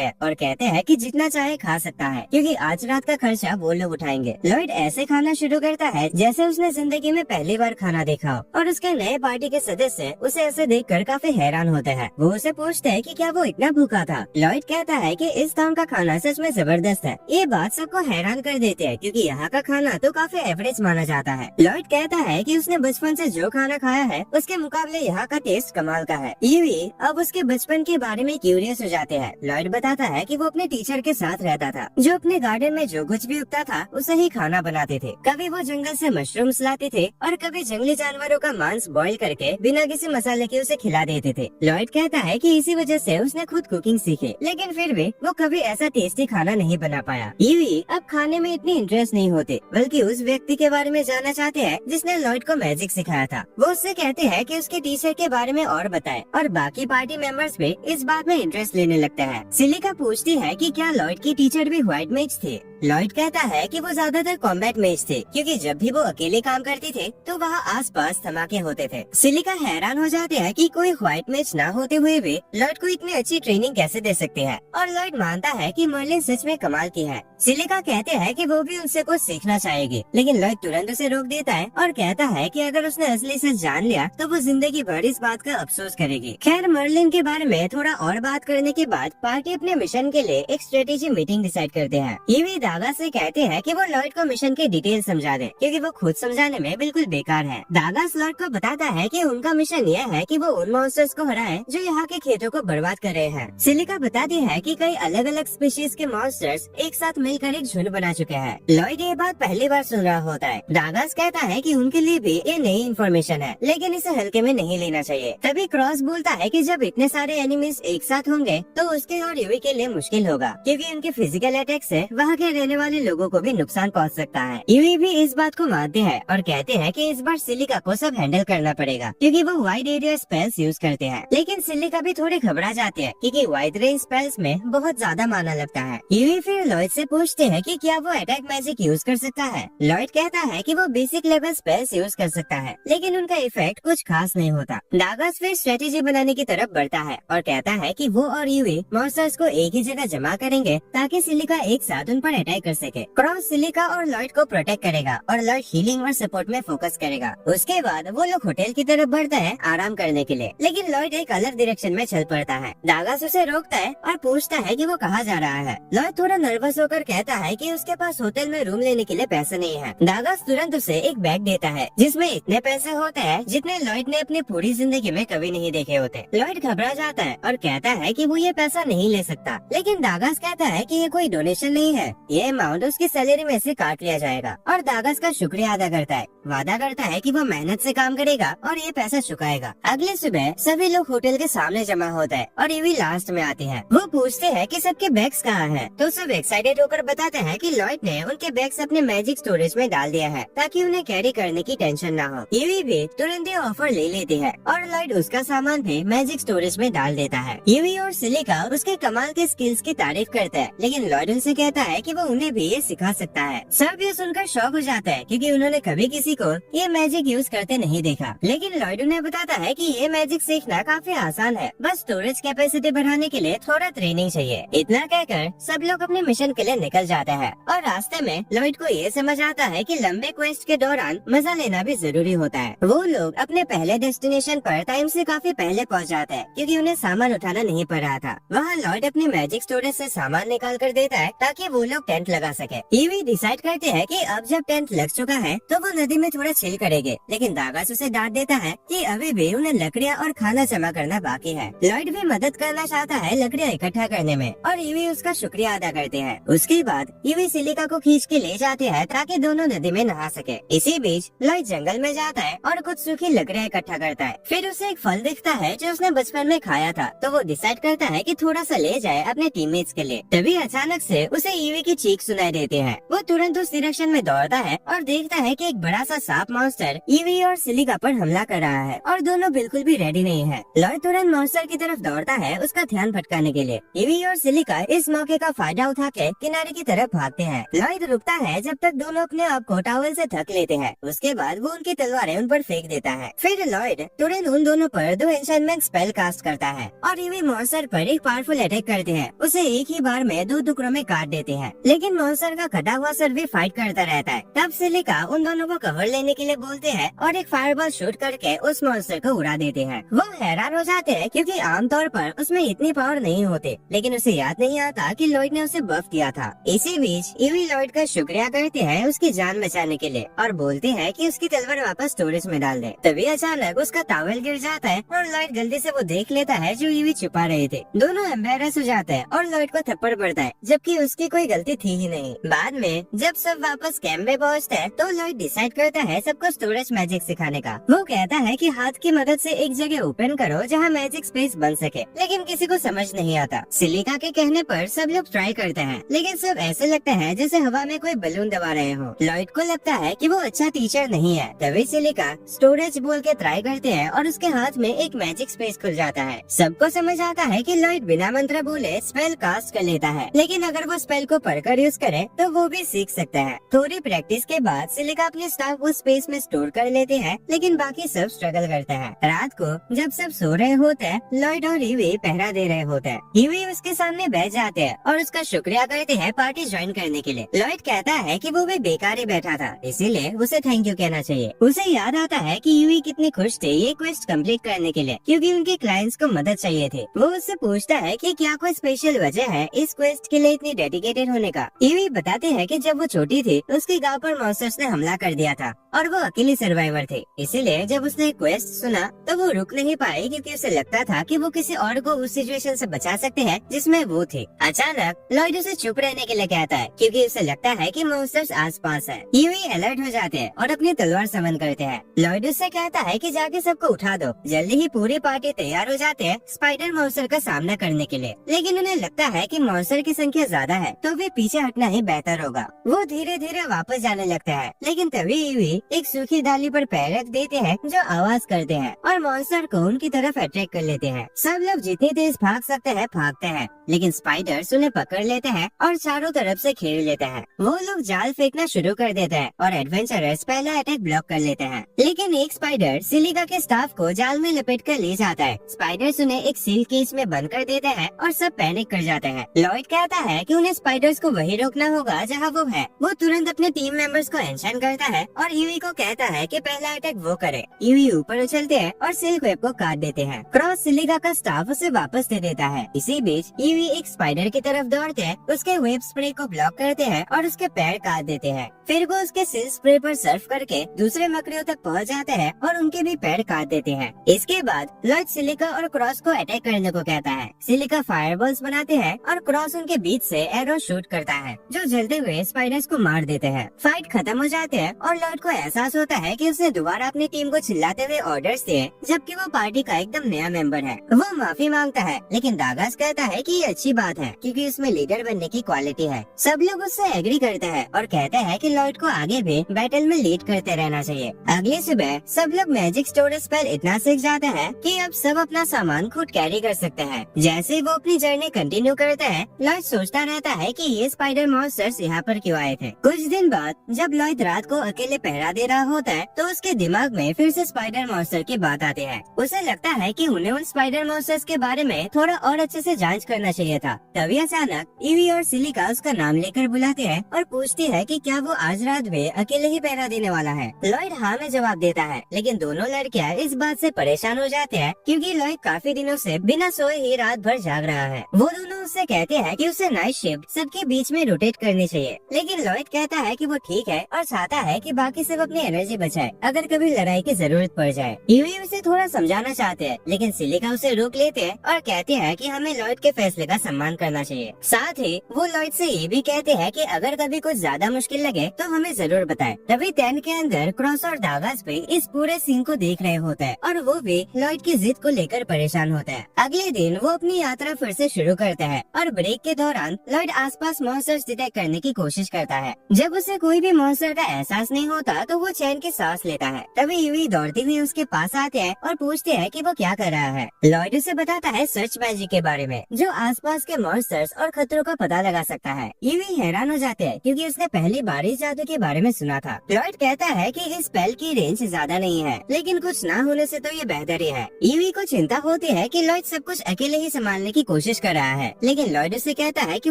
S1: हैं और कहते हैं कि जितना चाहे खा सकता है, क्योंकि आज रात का खर्चा वो लोग उठाएंगे। लॉयड ऐसे खाना शुरू करता है जैसे उसने जिंदगी में पहली बार खाना देखा हो और उसके नए पार्टी के सदस्य उसे ऐसे देखकर काफी हैरान होते हैं। वो उसे पूछते हैं कि क्या वो इतना भूखा था। लॉयड कहता है कि इस टाउन का खाना सच में जबरदस्त है। ये बात सबको हैरान कर देती है क्योंकि यहाँ का खाना तो काफी एवरेज माना जाता है। लॉयड कहता है कि उसने बचपन से जो खाना खाया है उसके मुकाबले यहाँ का टेस्ट कमाल का है। ईवी अब उसके बचपन के बारे में क्यूरियस हो जाते हैं। लॉयड बताता है कि वो अपने टीचर के साथ रहता था, जो अपने गार्डन में जो कुछ भी उगता था उसे ही खाना बनाते थे। कभी वो जंगल से मशरूम्स लाते थे और कभी जंगली जानवरों का मांस बॉईल करके बिना किसी मसाले के उसे खिला देते थे। लॉयड कहता है कि इसी वजह से उसने खुद कुकिंग सीखी, लेकिन फिर भी वो कभी ऐसा टेस्टी खाना नहीं बना पाया। ईवी अब खाने में इतनी इंटरेस्ट नहीं होते, बल्कि उस व्यक्ति के बारे में जानना चाहते हैं जिसने लॉयड को मैजिक सिखाया था। वो उससे कहते हैं कि उसके टीचर के बारे में और बताए और बाकी पार्टी मेंबर्स भी इस बात में इंटरेस्ट लेने लगते हैं। सिलिका पूछती है कि क्या लॉयड की टीचर भी व्हाइट मेज थे। लॉयड कहता है कि वो ज्यादातर कॉम्बैट मेज थे, क्योंकि जब भी वो अकेले काम करती थे तो वहाँ आसपास धमाके होते थे। सिलिका हैरान हो जाते हैं कि कोई व्हाइट मेज ना होते हुए भी लॉयड को इतनी अच्छी ट्रेनिंग कैसे दे सकती है, और लॉयड मानता है कि मर्लिन सच में कमाल की है। सिलिका कहते हैं कि वो भी उनसे कुछ सीखना चाहेगी, लेकिन लॉयड तुरंत उसे रोक देता है और कहता है कि अगर उसने असली सच जान लिया तो वो जिंदगी भर इस बात का अफसोस करेगी। खैर, मर्लिन के बारे में थोड़ा और बात करने के बाद पार्टी अपने मिशन के लिए एक स्ट्रेटेजी मीटिंग डिसाइड करते हैं। ईवी दागा से कहते हैं कि वो लॉयड को मिशन के डिटेल समझा दे, क्योंकि वो खुद समझाने में बिल्कुल बेकार है। दागा लॉयड को बताता है कि उनका मिशन यह है कि वो उन मॉन्स्टर्स को हराए जो यहाँ के खेतों को बर्बाद कर रहे हैं। सिलिका बताती है कि कई अलग अलग स्पीशीज के मॉन्स्टर्स एक साथ मिलकर एक झुंड बना चुके हैं। लॉयड ये बात पहली बार सुन रहा होता है। दागास कहता है कि उनके लिए भी ये नई इन्फॉर्मेशन है, लेकिन इसे हल्के में नहीं लेना चाहिए। तभी क्रॉस बोलता है कि जब इतने सारे एनिमीज एक साथ होंगे तो उसके और यूवी के लिए मुश्किल होगा, क्योंकि उनके फिजिकल अटैक से वहाँ के रहने वाले लोगों को भी नुकसान पहुँच सकता है। यूवी भी इस बात को मानते हैं और कहते हैं कि इस बार सिलिका को सब हैंडल करना पड़ेगा, क्योंकि वो वाइड एरिया स्पेल्स यूज करते हैं। लेकिन सिलिका भी थोड़े घबरा जाते हैं, क्योंकि वाइड रेंज स्पेल्स में बहुत ज्यादा माना लगता है। यूवी फिर लॉयड से पूछते हैं कि क्या वो अटैक मैजिक यूज कर सकता है। लॉयड कहता है कि वो बेसिक लेवल स्पेल्स यूज कर सकता है, लेकिन उनका इफेक्ट कुछ खास नहीं होता। दागास फिर स्ट्रेटेजी बनाने की तरफ बढ़ता है और कहता है कि वो और यूवी मॉन्स्टर्स को एक ही जगह जमा करेंगे ताकि सिलिका एक साथ उन पर अटैक कर सके। क्रॉस सिलिका और लॉयड को प्रोटेक्ट करेगा और लॉयड हीलिंग और सपोर्ट में फोकस करेगा। उसके बाद वो लोग होटल की तरफ बढ़ते हैं आराम करने के लिए, लेकिन लॉयड एक अलग डायरेक्शन में चल पड़ता है। दागास उसे रोकता है और पूछता है कि वो कहाँ जा रहा है। लॉयड थोड़ा नर्वस होकर कहता है कि उसके पास होटल में रूम लेने के लिए पैसे नहीं है। दागास तुरंत उसे एक बैग देता है जिसमें इतने पैसे होते हैं जितने लॉयड ने अपनी पूरी जिंदगी में कभी नहीं देखे होते। लॉयड घबरा जाता है और कहता है कि वो ये पैसा नहीं ले सकता, लेकिन दागास कहता है कि ये कोई डोनेशन नहीं है, ये अमाउंट उसकी सैलरी में से काट लिया जाएगा। और दागास का शुक्रिया अदा करता है, वादा करता है कि वो मेहनत से काम करेगा और ये पैसा चुकाएगा। अगले सुबह सभी लोग होटल के सामने जमा होता है और ईवी लास्ट में आती है। वो पूछते हैं कि सबके बैग्स कहाँ हैं, तो सब एक्साइटेड होकर बताते हैं कि लॉयड ने उनके बैग्स अपने मैजिक स्टोरेज में डाल दिया है ताकि उन्हें कैरी करने की टेंशन ना हो। ईवी भी तुरंत ये ऑफर ले लेती है और लॉयड उसका सामान भी मैजिक स्टोरेज में डाल देता है। ईवी और सिलिका उसके कमाल के स्किल्स की तारीफ करते हैं, लेकिन लॉयड उनसे कहता है कि वो उन्हें भी ये सिखा सकता है। सब ये सुनकर शॉक हो जाता है, क्योंकि उन्होंने कभी किसी को ये मैजिक यूज करते नहीं देखा। लेकिन लॉयड उन्हें बताता है कि ये मैजिक सीखना काफी आसान है, बस स्टोरेज कैपेसिटी बढ़ाने के लिए थोड़ा ट्रेनिंग चाहिए। इतना कहकर सब लोग अपने मिशन के लिए निकल जाता है और रास्ते में लॉयड को ये समझ आता है कि लंबे क्वेस्ट के दौरान मजा लेना भी जरूरी होता है। वो लोग अपने पहले डेस्टिनेशन पर टाइम से काफी पहले पहुंच जाते हैं क्योंकि उन्हें सामान उठाना नहीं पड़ रहा था। वहाँ लॉयड अपनी मैजिक स्टोरेज से सामान निकाल कर देता है ताकि वो लोग टेंट लगा सके। ईवी डिसाइड करते हैं कि अब जब टेंट लग चुका है तो वो नदी में थोड़ा चिल करेंगे, लेकिन दागास उसे डांट देता है कि अभी भी उन्हें लकड़ियाँ और खाना जमा करना बाकी है। लॉयड भी मदद करना चाहता है लकड़ियाँ इकट्ठा करने में और ईवी उसका शुक्रिया अदा करते हैं। उसके बाद ईवी सिलिका को खींच के ले जाते हैं ताकि दोनों नदी में नहा सके। इसी बीच लॉयड जंगल में जाता है और कुछ सूखी लकड़ियाँ इकट्ठा करता है। फिर उसे एक फल दिखता है जो उसने बचपन में खाया था, तो वो डिसाइड करता है कि थोड़ा सा ले जाए अपने टीममेट्स के लिए। तभी अचानक से उसे ईवी की चीख सुनाई देती है। वो तुरंत उस डायरेक्शन में दौड़ता है और देखता है कि एक बड़ा सा सांप मॉन्स्टर ईवी और सिलिका पर हमला कर रहा है और दोनों बिल्कुल भी रेडी नहीं है। लॉयड तुरंत मॉन्स्टर की तरफ दौड़ता है उसका ध्यान भटकाने के लिए। ईवी और सिलिका इस मौके का फायदा उठा के किनारे की तरफ भागते हैं। लॉयड रुकता है जब तक दोनों अपने आप को टॉवल से ढक लेते हैं। उसके बाद वो उनकी तलवारें उन पर फेंक देता है। फिर लॉयड तुरंत उन दोनों पर 2 एन्चेंटमेंट स्पेल कास्ट करता है और ईवी मॉन्स्टर पर एक पावरफुल अटैक करते हैं। उसे एक ही बार में 2 टुकड़ों में काट देते हैं, लेकिन मॉन्स्टर का कटा हुआ सर भी फाइट करता रहता है। तब सिलिका उन दोनों को कवर लेने के लिए बोलते हैं और एक फायरबॉल शूट करके उस मॉन्स्टर को उड़ा देते हैं। वो हैरान हो जाते हैं क्योंकि आमतौर पर उसमें इतनी पावर नहीं होते, लेकिन उसे याद नहीं आता कि लॉयड ने उसे बफ दिया था। इसी बीच ईवी लॉयड का शुक्रिया करते हैं उसकी जान बचाने के लिए और बोलते हैं कि उसकी तलवार वापस स्टोरेज में डाल दे। तभी अचानक उसका टॉवल गिर जाता है और लॉयड गलती से वो देख लेता है जो ईवी छुपा रहे थे। दोनों एम्बेरस हो जाते हैं और लॉयड को थप्पड़ पड़ता है, जबकि उसकी कोई गलती थी ही नहीं। बाद में जब सब वापस कैंप में पहुँचते हैं तो लॉयड डिसाइड करता है सबको स्टोरेज मैजिक सिखाने का। वो कहता है कि हाथ की मदद से एक जगह ओपन करो जहाँ मैजिक स्पेस बन सके, लेकिन किसी को समझ नहीं आता। सिलिका के कहने पर सब लोग ट्राई करते हैं, लेकिन सब ऐसे लगता है जैसे हवा में कोई बलून दबा रहे हो। लॉयड को लगता है कि वो अच्छा टीचर नहीं है। तभी सिलिका स्टोरेज बोल के ट्राई करते हैं और उसके हाथ में एक मैजिक स्पेस खुल जाता है। सबको समझ आता है कि लॉयड बिना मंत्र बोले स्पेल कास्ट कर लेता है, लेकिन अगर वो स्पेल को पढ़कर यूज करे तो वो भी सीख सकता है। थोड़ी प्रैक्टिस के बाद सिलिका अपने स्टाफ उस स्पेस में स्टोर कर लेते हैं, लेकिन बाकी सब स्ट्रगल करते हैं। रात को जब सब सो रहे होते हैं, लॉयड और ईवी पहरा दे रहे होते हैं। ईवी उसके सामने बैठ जाते हैं और उसका शुक्रिया करते हैं पार्टी ज्वाइन करने के लिए। लॉयड कहता है कि वो भी बेकार ही बैठा था, इसीलिए उसे थैंक यू कहना चाहिए। उसे याद आता है कि ईवी कितनी खुश थे ये क्वेस्ट कंप्लीट करने के लिए, क्योंकि उनके क्लाइंट्स को मदद चाहिए थे। वो उससे पूछता है कि क्या कोई स्पेशल वजह है इस क्वेस्ट के लिए इतनी डेडिकेटेड होने का। ईवी बताते हैं कि जब वो छोटी थी उसके गांव पर मॉन्स्टर्स ने हमला कर दिया था और वो अकेली सर्वाइवर थे, इसीलिए जब उसने क्वेस्ट सुना तो वो रुक नहीं पाई, क्योंकि उसे लगता था कि वो किसी और को उस सिचुएशन से बचा सकते हैं जिसमें वो थे। अचानक लॉयड उसे चुप रहने के लिए कहता है क्योंकि उसे लगता है कि मॉन्स्टर्स आसपास है। ईवी अलर्ट हो जाते हैं और अपनी तलवार समन करते हैं। लॉयड उससे कहता है कि जाके सबको उठा दो। जल्दी ही पूरी पार्टी तैयार हो जाते हैं स्पाइडर मॉन्स्टर का सामना करने के लिए, लेकिन उन्हें लगता है कि मॉन्स्टर की संख्या ज्यादा है तो वे पीछे हटना ही बेहतर होगा। वो धीरे धीरे वापस जाने लगता है, लेकिन तभी ईवी एक सूखी डाली पर पैर रख देते हैं जो आवाज करते हैं और मॉन्स्टर को उनकी तरफ अट्रैक्ट कर लेते हैं। सब लोग जितनी तेज भाग सकते हैं भागते हैं, लेकिन स्पाइडर्स उन्हें पकड़ लेते हैं और चारों तरफ से घेर लेते हैं। वो लोग जाल फेंकना शुरू कर देते हैं और एडवेंचरर्स पहला अटैक ब्लॉक कर लेते हैं, लेकिन एक स्पाइडर सिलिका के स्टाफ को जाल में लपेट कर ले जाता है। स्पाइडर्स उन्हें एक सील केज में बंद कर देते हैं और सब पैनिक कर जाते हैं। लॉयड कहता है कि उन्हें स्पाइडर्स को वही रोकना होगा जहाँ वो है। वो तुरंत अपने टीम मेंबर्स को एंशन करता है और ईवी को कहता है कि पहला अटैक वो करे। ईवी ऊपर उछलते हैं और सिल्क वेब को काट देते हैं। क्रॉस सिलिका का स्टाफ उसे वापस दे देता है। इसी बीच ईवी एक स्पाइडर की तरफ दौड़ते हैं, उसके वेब स्प्रे को ब्लॉक करते हैं और उसके पैर काट देते हैं। फिर वो उसके सिल्क स्प्रे पर सर्फ करके दूसरे मकड़ियों तक पहुंच जाते हैं और उनके भी पैर काट देते हैं। इसके बाद लॉयड सिलिका और क्रॉस को अटैक करने को कहता है। सिलिका फायरबॉल्स बनाते हैं और क्रॉस उनके बीच से एरो शूट करता है जो जलते हुए स्पाइडर्स को मार देते हैं। फाइट खत्म हो जाते हैं और लॉयड को एहसास होता है कि उसने दोबारा अपनी टीम को चिल्लाते हुए ऑर्डर्स दिए, जबकि वो पार्टी का एकदम नया मेंबर है। वो माफी मांगता है, लेकिन दागास कहता है कि ये अच्छी बात है क्योंकि उसमें लीडर बनने की क्वालिटी है। सब लोग उससे एग्री करते हैं और कहते हैं कि लॉयड को आगे भी बैटल में लीड करते रहना चाहिए। अगली सुबह सब लोग मैजिक स्टोरेज पर इतना सीख जाते हैं कि अब सब अपना सामान खुद कैरी कर सकते हैं। जैसे वो अपनी जर्नी कंटिन्यू करते हैं, लॉयड सोचता रहता है कि ये स्पाइडर मॉन्स्टर्स यहाँ पर क्यों आए थे। कुछ दिन बाद जब लॉयड रात को अकेले पहरा दे रहा होता है तो उसके दिमाग में फिर से स्पाइडर मॉन्स्टर की बात आती है। उसे लगता है कि उन्हें उन स्पाइडर मॉन्स्टर्स के बारे में थोड़ा और अच्छे से जांच करना चाहिए था। तभी अचानक ईवी और सिलिका सिलिका उसका नाम लेकर बुलाती है और पूछती है कि क्या वो आज रात में अकेले ही पहरा देने वाला है। लॉयड हाँ में जवाब देता है, लेकिन दोनों लड़कियां इस बात से परेशान हो जाते हैं क्योंकि लॉयड काफी दिनों से बिना सोए ही रात भर जाग रहा है। वो दोनों उससे कहते हैं कि उसे नाइट शिफ्ट सबके बीच में रोटेट करनी चाहिए, लेकिन लॉयड कहता है कि वो ठीक है और चाहता है कि बाकी सब अपनी एनर्जी बचाए अगर कभी लड़ाई की जरूरत पड़ जाए। यूवी उसे थोड़ा समझाना चाहते हैं, लेकिन सिलिका उसे रोक लेते हैं और कहते हैं कि हमें लॉयड के फैसले का सम्मान करना चाहिए। साथ ही वो लॉयड से ये भी कहते हैं कि अगर कभी कुछ ज्यादा मुश्किल लगे तो हमें जरूर बताएं। तभी टेंट के अंदर क्रॉस और दागास भी इस पूरे सीन को देख रहे होते हैं और वो भी लॉयड की जिद को लेकर परेशान होते हैं। अगले दिन वो अपनी यात्रा फिर से शुरू करते हैं और ब्रेक के दौरान लॉयड आसपास मॉन्स्टर्स डिटेक्ट करने की कोशिश करता है। जब उसे कोई भी मॉन्स्टर का एहसास नहीं होता तो वो चैन की सांस लेता है। तभी यूवी दौड़ती हुई उसके पास आते हैं और पूछते हैं कि वो क्या कर रहा है। लॉयड उसे बताता है सर्च मैजिक के बारे में, जो आसपास के मॉन्स्टर्स और खतरों का पता लगा सकता है। यूवी हैरान हो जाते हैं क्योंकि उसने पहली बार इस जादू के बारे में सुना था। लॉयड कहता है कि इस स्पेल की रेंज ज्यादा नहीं है, लेकिन कुछ ना होने से तो ये बेहतर ही है। यूवी को चिंता होती है कि लॉयड सब कुछ अकेले ही संभालने की कोशिश कर रहा है, लेकिन लॉयड उसे कहता है कि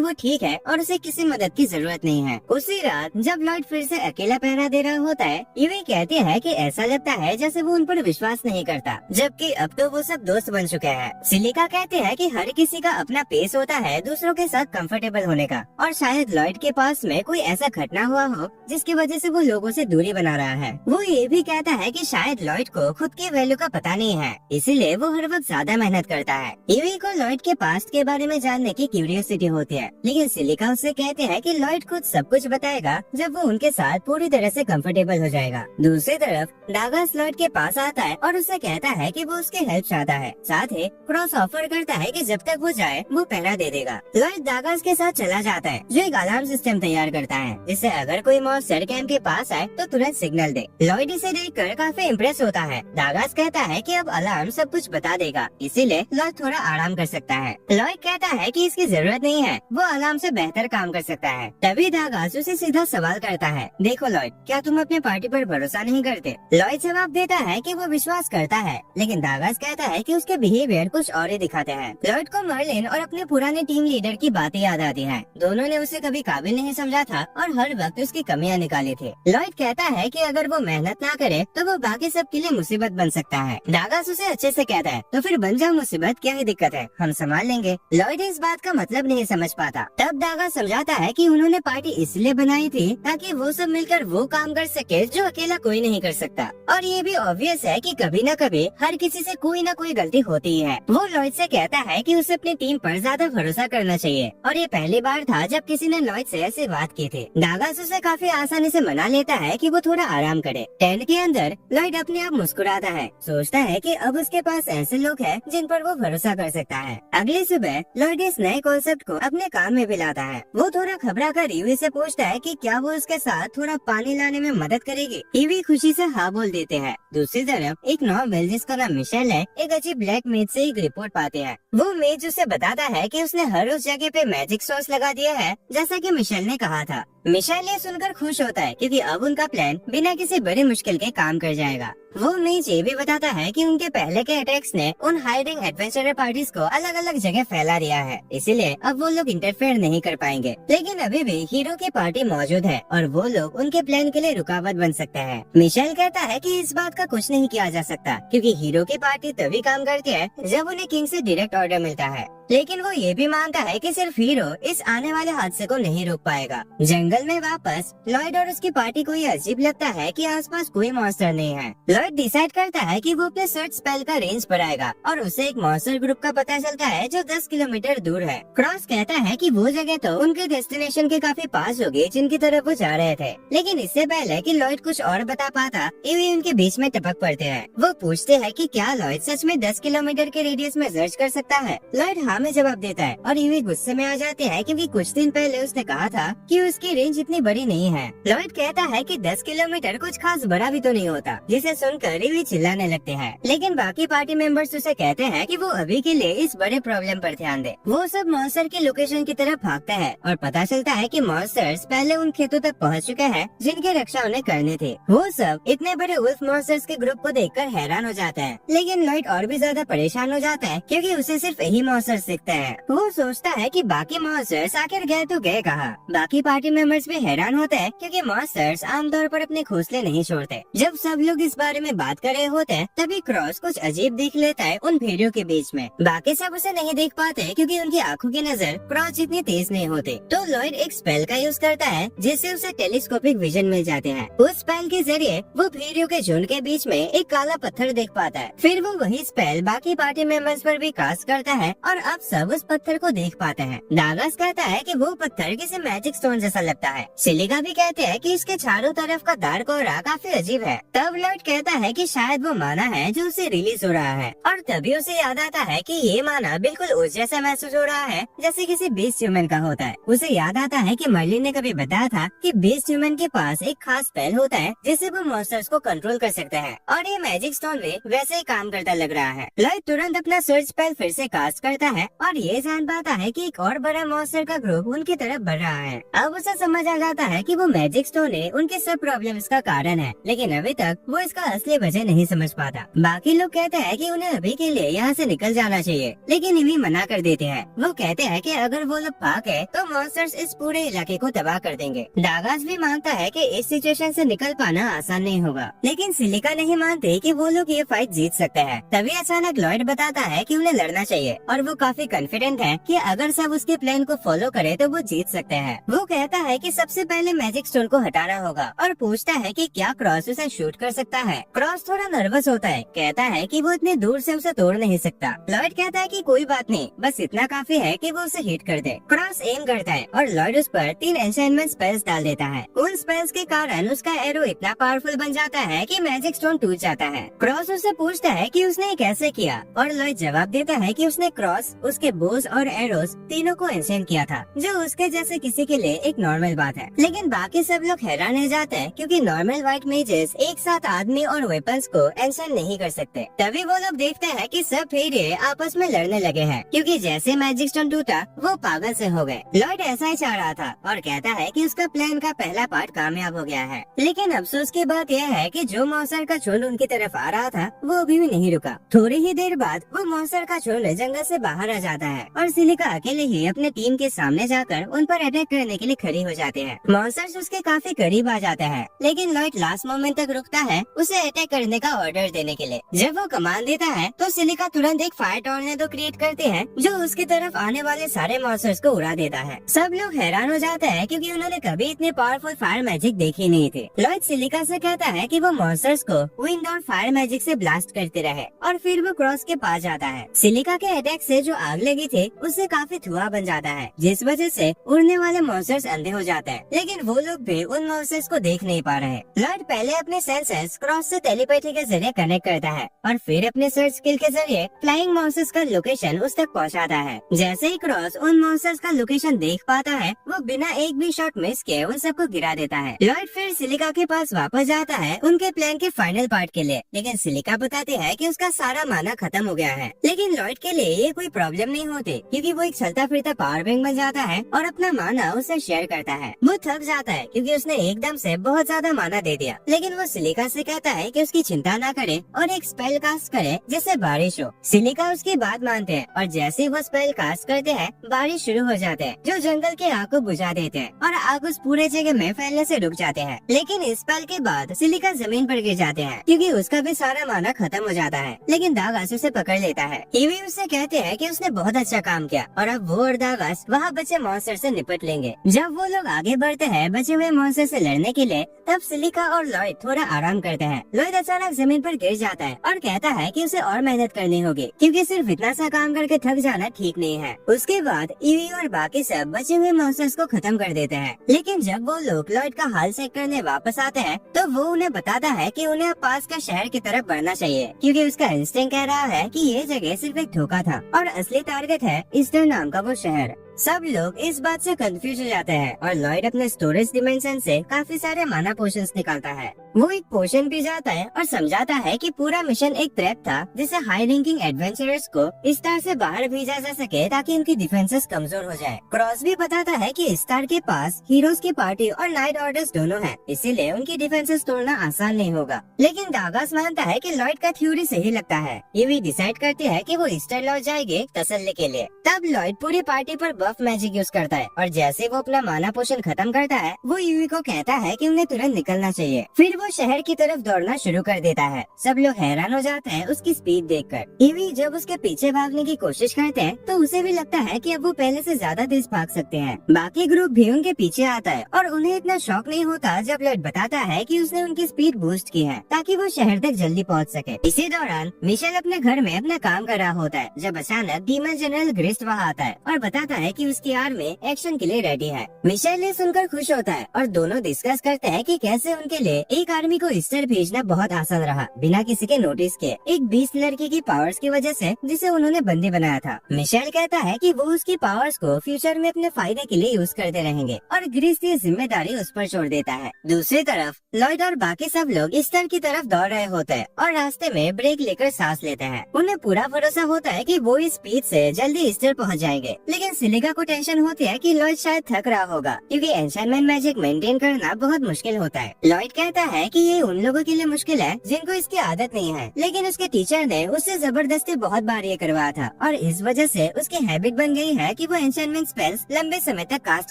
S1: वो ठीक है और उसे किसी मदद की जरूरत नहीं है। उसी रात जब लॉयड फिर से अकेला पहरा दे रहा होता है, यूवी कहती है कि ऐसा लगता है जैसे वो उन पर विश्वास नहीं करता, जबकि अब तो वो सब दोस्त बन चुके हैं। सिलिका कहते हैं कि हर किसी का अपना पेस होता है दूसरों के साथ कंफर्टेबल होने का, और शायद लॉयड के पास में कोई ऐसा घटना हुआ हो जिसकी वजह से वो लोगों से दूरी बना रहा है। वो ये भी कहता है कि शायद लॉयड को खुद की वैल्यू का पता नहीं है, इसीलिए वो हर वक्त ज्यादा मेहनत करता है। यूवी को लॉयड के पास्ट के बारे में जानने की क्यूरियोसिटी होती है, लेकिन सिलिका उससे कहते हैं कि लॉयड खुद सब कुछ बताएगा जब वो उनके साथ पूरी तरह से कंफर्टेबल हो जाएगा। दूसरी तरफ डागास लॉयड के पास आता है और उससे कहता है कि वो उसकी हेल्प चाहता है। साथ ही क्रॉस ऑफर करता है कि जब तक वो जाए वो पहरा दे देगा। लॉयड डागास के साथ चला जाता है, जो एक अलार्म सिस्टम तैयार करता है जिससे अगर कोई मॉन्स्टर कैंप के पास आए तो तुरंत सिग्नल दे। लॉयड इसे देखकर काफी इम्प्रेस होता है। डागास कहता है कि अब अलार्म सब कुछ बता देगा, इसीलिए लॉयड थोड़ा आराम कर सकता है। लॉयड कहता है कि इसकी जरूरत नहीं है, वो अलार्म से बेहतर काम कर सकता है। तभी डागास उसे सीधा सवाल करता है, देखो लॉयड, क्या तुम अपने पार्टी पर भरोसा नहीं करते? लॉयड जवाब देता है कि वो विश्वास करता है, लेकिन डागास कहता है कि उसके बिहेवियर कुछ और ही दिखाते हैं। लॉयड को मर्लिन और अपने पुराने टीम लीडर की बातें याद आती हैं। दोनों ने उसे कभी काबिल नहीं समझा था और हर वक्त उसकी कमियां निकाली थी। लॉयड कहता है कि अगर वो मेहनत ना करे तो वो बाकी सब के लिए मुसीबत बन सकता है। डागास उसे अच्छे से कहता है, तो फिर बन जाओ मुसीबत, क्या ही दिक्कत है, हम संभाल लेंगे। लॉयड इस बात का मतलब नहीं समझ पाता। तब डागास समझाता है कि उन्होंने पार्टी इसलिए बनाई थी ताकि वो सब मिलकर वो काम कर सके जो अकेला कोई नहीं कर सकता, और ये भी ऑब्वियस है कि कभी न कभी हर किसी से कोई न कोई गलती होती ही है। वो लॉयड से कहता है कि उसे अपनी टीम पर ज्यादा भरोसा करना चाहिए, और ये पहली बार था जब किसी ने लॉयड से ऐसे बात की थी। डागास उसे काफी आसानी से मना लेता है कि वो थोड़ा आराम करे। टेंट के अंदर लॉयड अपने आप मुस्कुराता है, सोचता है कि अब उसके पास ऐसे लोग हैं जिन पर वो भरोसा कर सकता है। अगली सुबह लॉयड इस नए कॉन्सेप्ट को अपने काम में भी लाता है। वो थोड़ा घबरा कर यूवी से पूछता है कि क्या वो उसके साथ थोड़ा पानी लाने में मदद करेगी। यूवी खुशी से हाँ बोल देते हैं। दूसरी तरफ एक नॉबेल जिसका नाम मिशेल है, एक अजीब ब्लैक मेज से एक रिपोर्ट पाते हैं। वो मेज उसे बताता है कि उसने हर उस जगह पे मैजिक सॉस लगा दिया है जैसा कि मिशेल ने कहा था। मिशेल ये सुनकर खुश होता है क्योंकि अब उनका प्लान बिना किसी बड़ी मुश्किल के काम कर जाएगा। वो मेज ये भी बताता है कि उनके पहले के अटैक्स ने उन हाइडिंग एडवेंचरर पार्टीज को अलग अलग जगह फैला दिया है, इसीलिए अब वो लोग इंटरफेयर नहीं कर पाएंगे। लेकिन अभी भी हीरो की पार्टी मौजूद है और वो लोग उनके प्लान के लिए रुकावट बन सकते हैं। मिशेल कहता है कि इस बात का कुछ नहीं किया जा सकता क्योंकि हीरो की पार्टी तभी काम करती है जब उन्हें किंग से डायरेक्ट ऑर्डर मिलता है। लेकिन वो ये भी मानता है कि सिर्फ हीरो इस आने वाले हादसे को नहीं रोक पाएगा। जंगल में वापस लॉयड और उसकी पार्टी को ये अजीब लगता है कि आसपास कोई मॉन्स्टर नहीं है। लॉयड डिसाइड करता है कि वो अपने सर्च स्पेल का रेंज बढ़ाएगा और उसे एक मॉन्स्टर ग्रुप का पता चलता है जो 10 किलोमीटर दूर है। क्रॉस कहता है कि वो जगह तो उनके डेस्टिनेशन के काफी पास होगी जिनकी तरफ वो जा रहे थे, लेकिन इससे पहले कि लॉयड कुछ और बता पाता यूवी उनके बीच में टपक पड़ते हैं। वो पूछते हैं कि क्या लॉयड सच में 10 किलोमीटर के रेडियस में सर्च कर सकता है। लॉयड हाँ में जवाब देता है और यूवी गुस्से में आ जाते हैं क्योंकि कुछ दिन पहले उसने कहा था कि उसकी रेंज इतनी बड़ी नहीं है। लॉयड कहता है कि 10 किलोमीटर कुछ खास बड़ा भी तो नहीं होता, जिसे सुनकर ईवी चिल्लाने लगते हैं। लेकिन बाकी पार्टी मेंबर्स उसे कहते हैं कि वो अभी के लिए इस बड़े प्रॉब्लम पर ध्यान दे। वो सब मॉन्स्टर की लोकेशन की तरफ भागता है और पता चलता है कि मॉन्स्टर्स पहले उन खेतों तक पहुंच चुके हैं जिनकी रक्षा उन्हें करनी थी। वो सब इतने बड़े वुल्फ मॉन्स्टर्स के ग्रुप को देखकर हैरान हो जाते हैं, लेकिन लॉयड और भी ज्यादा परेशान हो जाता है क्योंकि उसे सिर्फ यही मॉन्स्टर्स दिखते हैं। वो सोचता है कि बाकी मॉन्स्टर्स आखिर गए तो गए कहाँ। बाकी पार्टी मेंबर्स भी हैरान होते हैं क्योंकि मॉन्स्टर्स आमतौर पर अपने घोंसले नहीं छोड़ते। जब सब लोग इस बारे में बात कर रहे होते हैं तभी क्रॉस कुछ अजीब देख लेता है उन भेड़ियों के बीच में। बाकी सब उसे नहीं देख पाते क्योंकि उनकी आंखों की नजर क्रॉस जितनी तेज नहीं होती। तो लॉयड एक स्पेल का यूज करता है जिससे उसे टेलीस्कोपिक विजन मिल जाते हैं। उस स्पेल के जरिए वो भेड़ियों के झुंड के बीच में एक काला पत्थर देख पाता है। फिर वो वही स्पेल बाकी पार्टी मेंबर्स पर भी कास्ट करता है और अब सब उस पत्थर को देख पाते हैं। डागस कहता है कि वो पत्थर किसी मैजिक स्टोन जैसा लगता है। सिलिका भी कहते हैं कि इसके चारों तरफ का डार्क ऑरा काफी अजीब है। तब लॉयड कहता है कि शायद वो माना है जो उसे रिलीज हो रहा है, और तभी उसे याद आता है कि ये माना बिल्कुल उस जैसा महसूस हो रहा है जैसे किसी बीस्ट ह्यूमन का होता है। उसे याद आता है कि मर्लिन ने कभी बताया था कि बीस्ट ह्यूमन के पास एक खास स्पेल होता है जिससे वो मॉन्स्टर्स को कंट्रोल कर सकता है, और ये मैजिक स्टोन भी वैसे ही काम करता लग रहा है। लॉयड तुरंत अपना सर्च स्पेल फिर से कास्ट करता है और ये जान पाता है कि एक और बड़ा मॉन्स्टर का ग्रुप उनकी तरफ बढ़ रहा है। अब उसे समझ आ जाता है कि वो मैजिक स्टोन ही उनके सब प्रॉब्लम्स का कारण है, लेकिन अभी तक वो इसका असली वजह नहीं समझ पाता। बाकी लोग कहते हैं कि उन्हें अभी के लिए यहाँ से निकल जाना चाहिए, लेकिन इवी मना कर देते हैं। वो कहते हैं कि अगर वो लोग भागे तो मॉन्स्टर्स इस पूरे इलाके को तबाह कर देंगे। डागास भी मानता है कि इस सिचुएशन से निकल पाना आसान नहीं होगा, लेकिन सिलिका नहीं मानते कि वो लोग ये फाइट जीत सकते हैं। तभी अचानक लॉयड बताता है कि उन्हें लड़ना चाहिए और वो काफी कॉन्फिडेंट है कि अगर सब उसके प्लान को फॉलो करे तो वो जीत सकते हैं। वो कहता है कि सबसे पहले मैजिक स्टोन को हटाना होगा और पूछता है कि क्या क्रॉस उसे शूट कर सकता है। क्रॉस थोड़ा नर्वस होता है, कहता है कि वो इतने दूर से उसे तोड़ नहीं सकता। लॉयड कहता है कि कोई बात नहीं, बस इतना काफी है कि वो उसे हिट कर दे। क्रॉस एम करता है और लॉयड उस पर 3 एन्चेंटमेंट स्पेल्स डाल देता है। उन स्पेल्स के कारण उसका एरो इतना पावरफुल बन जाता है कि मैजिक स्टोन टूट जाता है। क्रॉस उससे पूछता है कि उसने ये कैसे किया, और लॉयड जवाब देता है कि उसने क्रॉस, उसके बोस और एरोस तीनों को एन्चेंट किया था, जो उसके जैसे किसी के लिए एक नॉर्मल बात है। लेकिन बाकी सब लोग हैरान रह जाते हैं क्योंकि नॉर्मल व्हाइट मेजेस एक साथ आदमी और वेपन्स को एन्चेंट नहीं कर सकते। तभी वो लोग देखते हैं कि सब भेड़िए आपस में लड़ने लगे हैं क्योंकि जैसे मैजिक स्टोन टूटा वो पागल से हो गए। लॉयड ऐसा ही चाह रहा था और कहता है कि उसका प्लान का पहला पार्ट कामयाब हो गया है। लेकिन अफसोस की बात यह है कि जो मॉन्स्टर का झुंड उनकी तरफ आ रहा था वो अभी भी नहीं रुका। थोड़ी ही देर बाद वो मॉन्स्टर का झुंड जंगल से बाहर आ जाता है और सिलिका अकेले ही अपने टीम के सामने जाकर उन पर अटैक करने के लिए खड़ी हो जाते हैं। मॉन्स्टर्स उसके काफी करीब आ जाते हैं, लेकिन लॉयड लास्ट मोमेंट तक रुकता है उसे अटैक करने का ऑर्डर देने के लिए। जब वो कमांड देता है तो सिलिका तुरंत एक फायर टॉर्नेडो क्रिएट करते हैं जो उसकी तरफ आने वाले सारे मॉन्स्टर्स को उड़ा देता है। सब लोग हैरान हो जाते हैं क्योंकि उन्होंने कभी इतने पावरफुल फायर मैजिक देखी नहीं थे। लॉयड सिलिका से कहता है कि वो मॉन्स्टर्स को विंड और फायर मैजिक से ब्लास्ट करते रहे और फिर वो क्रॉस के पास जाता है। सिलिका के अटैक से जो आग लगी थी उससे काफी धुआं बन जाता है, जिस वजह से उड़ने वाले मॉन्स्टर्स अंधे हो जाते हैं, लेकिन वो लोग भी उन मॉन्स्टर्स को देख नहीं पा रहे। लॉयड पहले अपने सेंसर्स क्रॉस से टेलीपैथी के जरिए कनेक्ट करता है और फिर अपने सर्च स्किल के जरिए फ्लाइंग मॉन्स्टर्स का लोकेशन उस तक पहुंचाता है। जैसे ही क्रॉस उन मॉन्स्टर्स का लोकेशन देख पाता है वो बिना एक भी शॉट मिस किए उन सबको गिरा देता है। लॉयड फिर सिलिका के पास वापस जाता है उनके प्लान के फाइनल पार्ट के लिए, लेकिन सिलिका बताती है कि उसका सारा माना खत्म हो गया है। लेकिन लॉयड के लिए ये कोई प्रॉब्लम नहीं होती क्योंकि वो एक चलता फिरता पावर बैंक बन जाता है और अपना माना उससे शेयर करता है। वो थक जाता है क्योंकि उसने एकदम से बहुत ज्यादा माना दे दिया, लेकिन वो सिलिका से कहता है कि उसकी चिंता ना करे और एक स्पेल कास्ट करे जिससे बारिश हो। सिलिका उसकी बात मानते हैं और जैसे वो स्पेल कास्ट करते हैं बारिश शुरू हो जाते हैं जो जंगल की आग को बुझा देते हैं और आग उस पूरे जगह में फैलने से रुक जाते हैं। लेकिन इस स्पेल के बाद सिलिका जमीन पर गिर जाते हैं क्योंकि उसका भी सारा माना खत्म हो जाता है, लेकिन दागास उसे पकड़ लेता है। ईवी उससे कहते हैं कि उसने बहुत अच्छा काम किया और अब वो और दागास वहाँ बचे मॉन्स्टर से निपट लेंगे। जब वो लोग आगे बढ़ते हैं बचे हुए मॉन्स्टर से लड़ने के लिए, तब सिलिका और लॉयड थोड़ा आराम करते हैं। लॉयड अचानक जमीन पर गिर जाता है और कहता है कि उसे और मेहनत करनी होगी क्योंकि सिर्फ इतना सा काम करके थक जाना ठीक नहीं है। उसके बाद ईवी और बाकी सब बचे हुए मॉन्स्टर्स को खत्म कर देते हैं। लेकिन जब वो लोग लॉयड का हाल चेक करने वापस आते हैं तो वो उन्हें बताता है कि उन्हें अब पास का शहर की तरफ बढ़ना चाहिए क्योंकि उसका इंस्टिंक्ट कह रहा है कि ये जगह सिर्फ एक धोखा था और असली टारगेट है ईस्टर्न नाम का वो शहर। सब लोग इस बात से कंफ्यूज हो जाते हैं और लॉयड अपने स्टोरेज डिमेंशन से काफी सारे माना पोशंस निकालता है। वो एक पोशन पी जाता है और समझाता है कि पूरा मिशन एक ट्रैप था जिसे हाई रैंकिंग एडवेंचरर्स को स्टार से बाहर भेजा जा सके ताकि उनकी डिफेंसेस कमजोर हो जाए। क्रॉस भी बताता है कि स्टार के पास हीरोज की पार्टी और नाइट ऑर्डर्स दोनों हैं, इसीलिए उनकी डिफेंसेस तोड़ना आसान नहीं होगा। लेकिन दागास मानता है कि लॉयड का थ्योरी सही लगता है। ईवी डिसाइड करती है कि वो ईस्टर लॉज जाएंगे तसल्ली के लिए। तब लॉयड पूरी पार्टी पर बफ मैजिक यूज करता है और जैसे वो अपना माना पोशन खत्म करता है वो ईवी को कहता है कि उन्हें तुरंत निकलना चाहिए। फिर वो शहर की तरफ दौड़ना शुरू कर देता है। सब लोग हैरान हो जाते हैं उसकी स्पीड देखकर। ईवी जब उसके पीछे भागने की कोशिश करते हैं तो उसे भी लगता है कि अब वो पहले से ज्यादा तेज भाग सकते हैं। बाकी ग्रुप भी उनके पीछे आता है और उन्हें इतना शॉक नहीं होता जब लॉयड बताता है कि उसने उनकी स्पीड बूस्ट की है ताकि वो शहर तक जल्दी पहुंच सके। इसी दौरान मिशेल अपने घर में अपना काम कर रहा होता है जब अचानक डीमन जनरल ग्रिस्ट वहाँ आता है और बताता है कि उसकी आर्मी एक्शन के लिए रेडी है। मिशेल ये सुनकर खुश होता है और दोनों डिस्कस करते हैं कि कैसे उनके लिए एक आर्मी को ईस्टर भेजना बहुत आसान रहा बिना किसी के नोटिस के, एक 20 लड़के की पावर्स की वजह से जिसे उन्होंने बंदी बनाया था। मिशेल कहता है कि वो उसकी पावर्स को फ्यूचर में अपने फायदे के लिए यूज करते रहेंगे और ग्रिस्ट ये जिम्मेदारी उस पर छोड़ देता है। दूसरी तरफ लॉयड और बाकी सब लोग ईस्टर की तरफ दौड़ रहे होते हैं और रास्ते में ब्रेक लेकर सांस लेते हैं। उन्हें पूरा भरोसा होता है कि वो इस स्पीड से जल्दी ईस्टर पहुंच जाएंगे। लेकिन सिलिका को टेंशन होती है कि लॉयड शायद थक रहा होगा क्योंकि एन्चेंटमेंट मैजिक मेंटेन करना बहुत मुश्किल होता है। लॉयड कहता है कि ये उन लोगों के लिए मुश्किल है जिनको इसकी आदत नहीं है, लेकिन उसके टीचर ने उससे जबरदस्ती बहुत बार ये करवाया था और इस वजह से उसकी हैबिट बन गई है कि वो एन्चेंटमेंट स्पेल्स लंबे समय तक कास्ट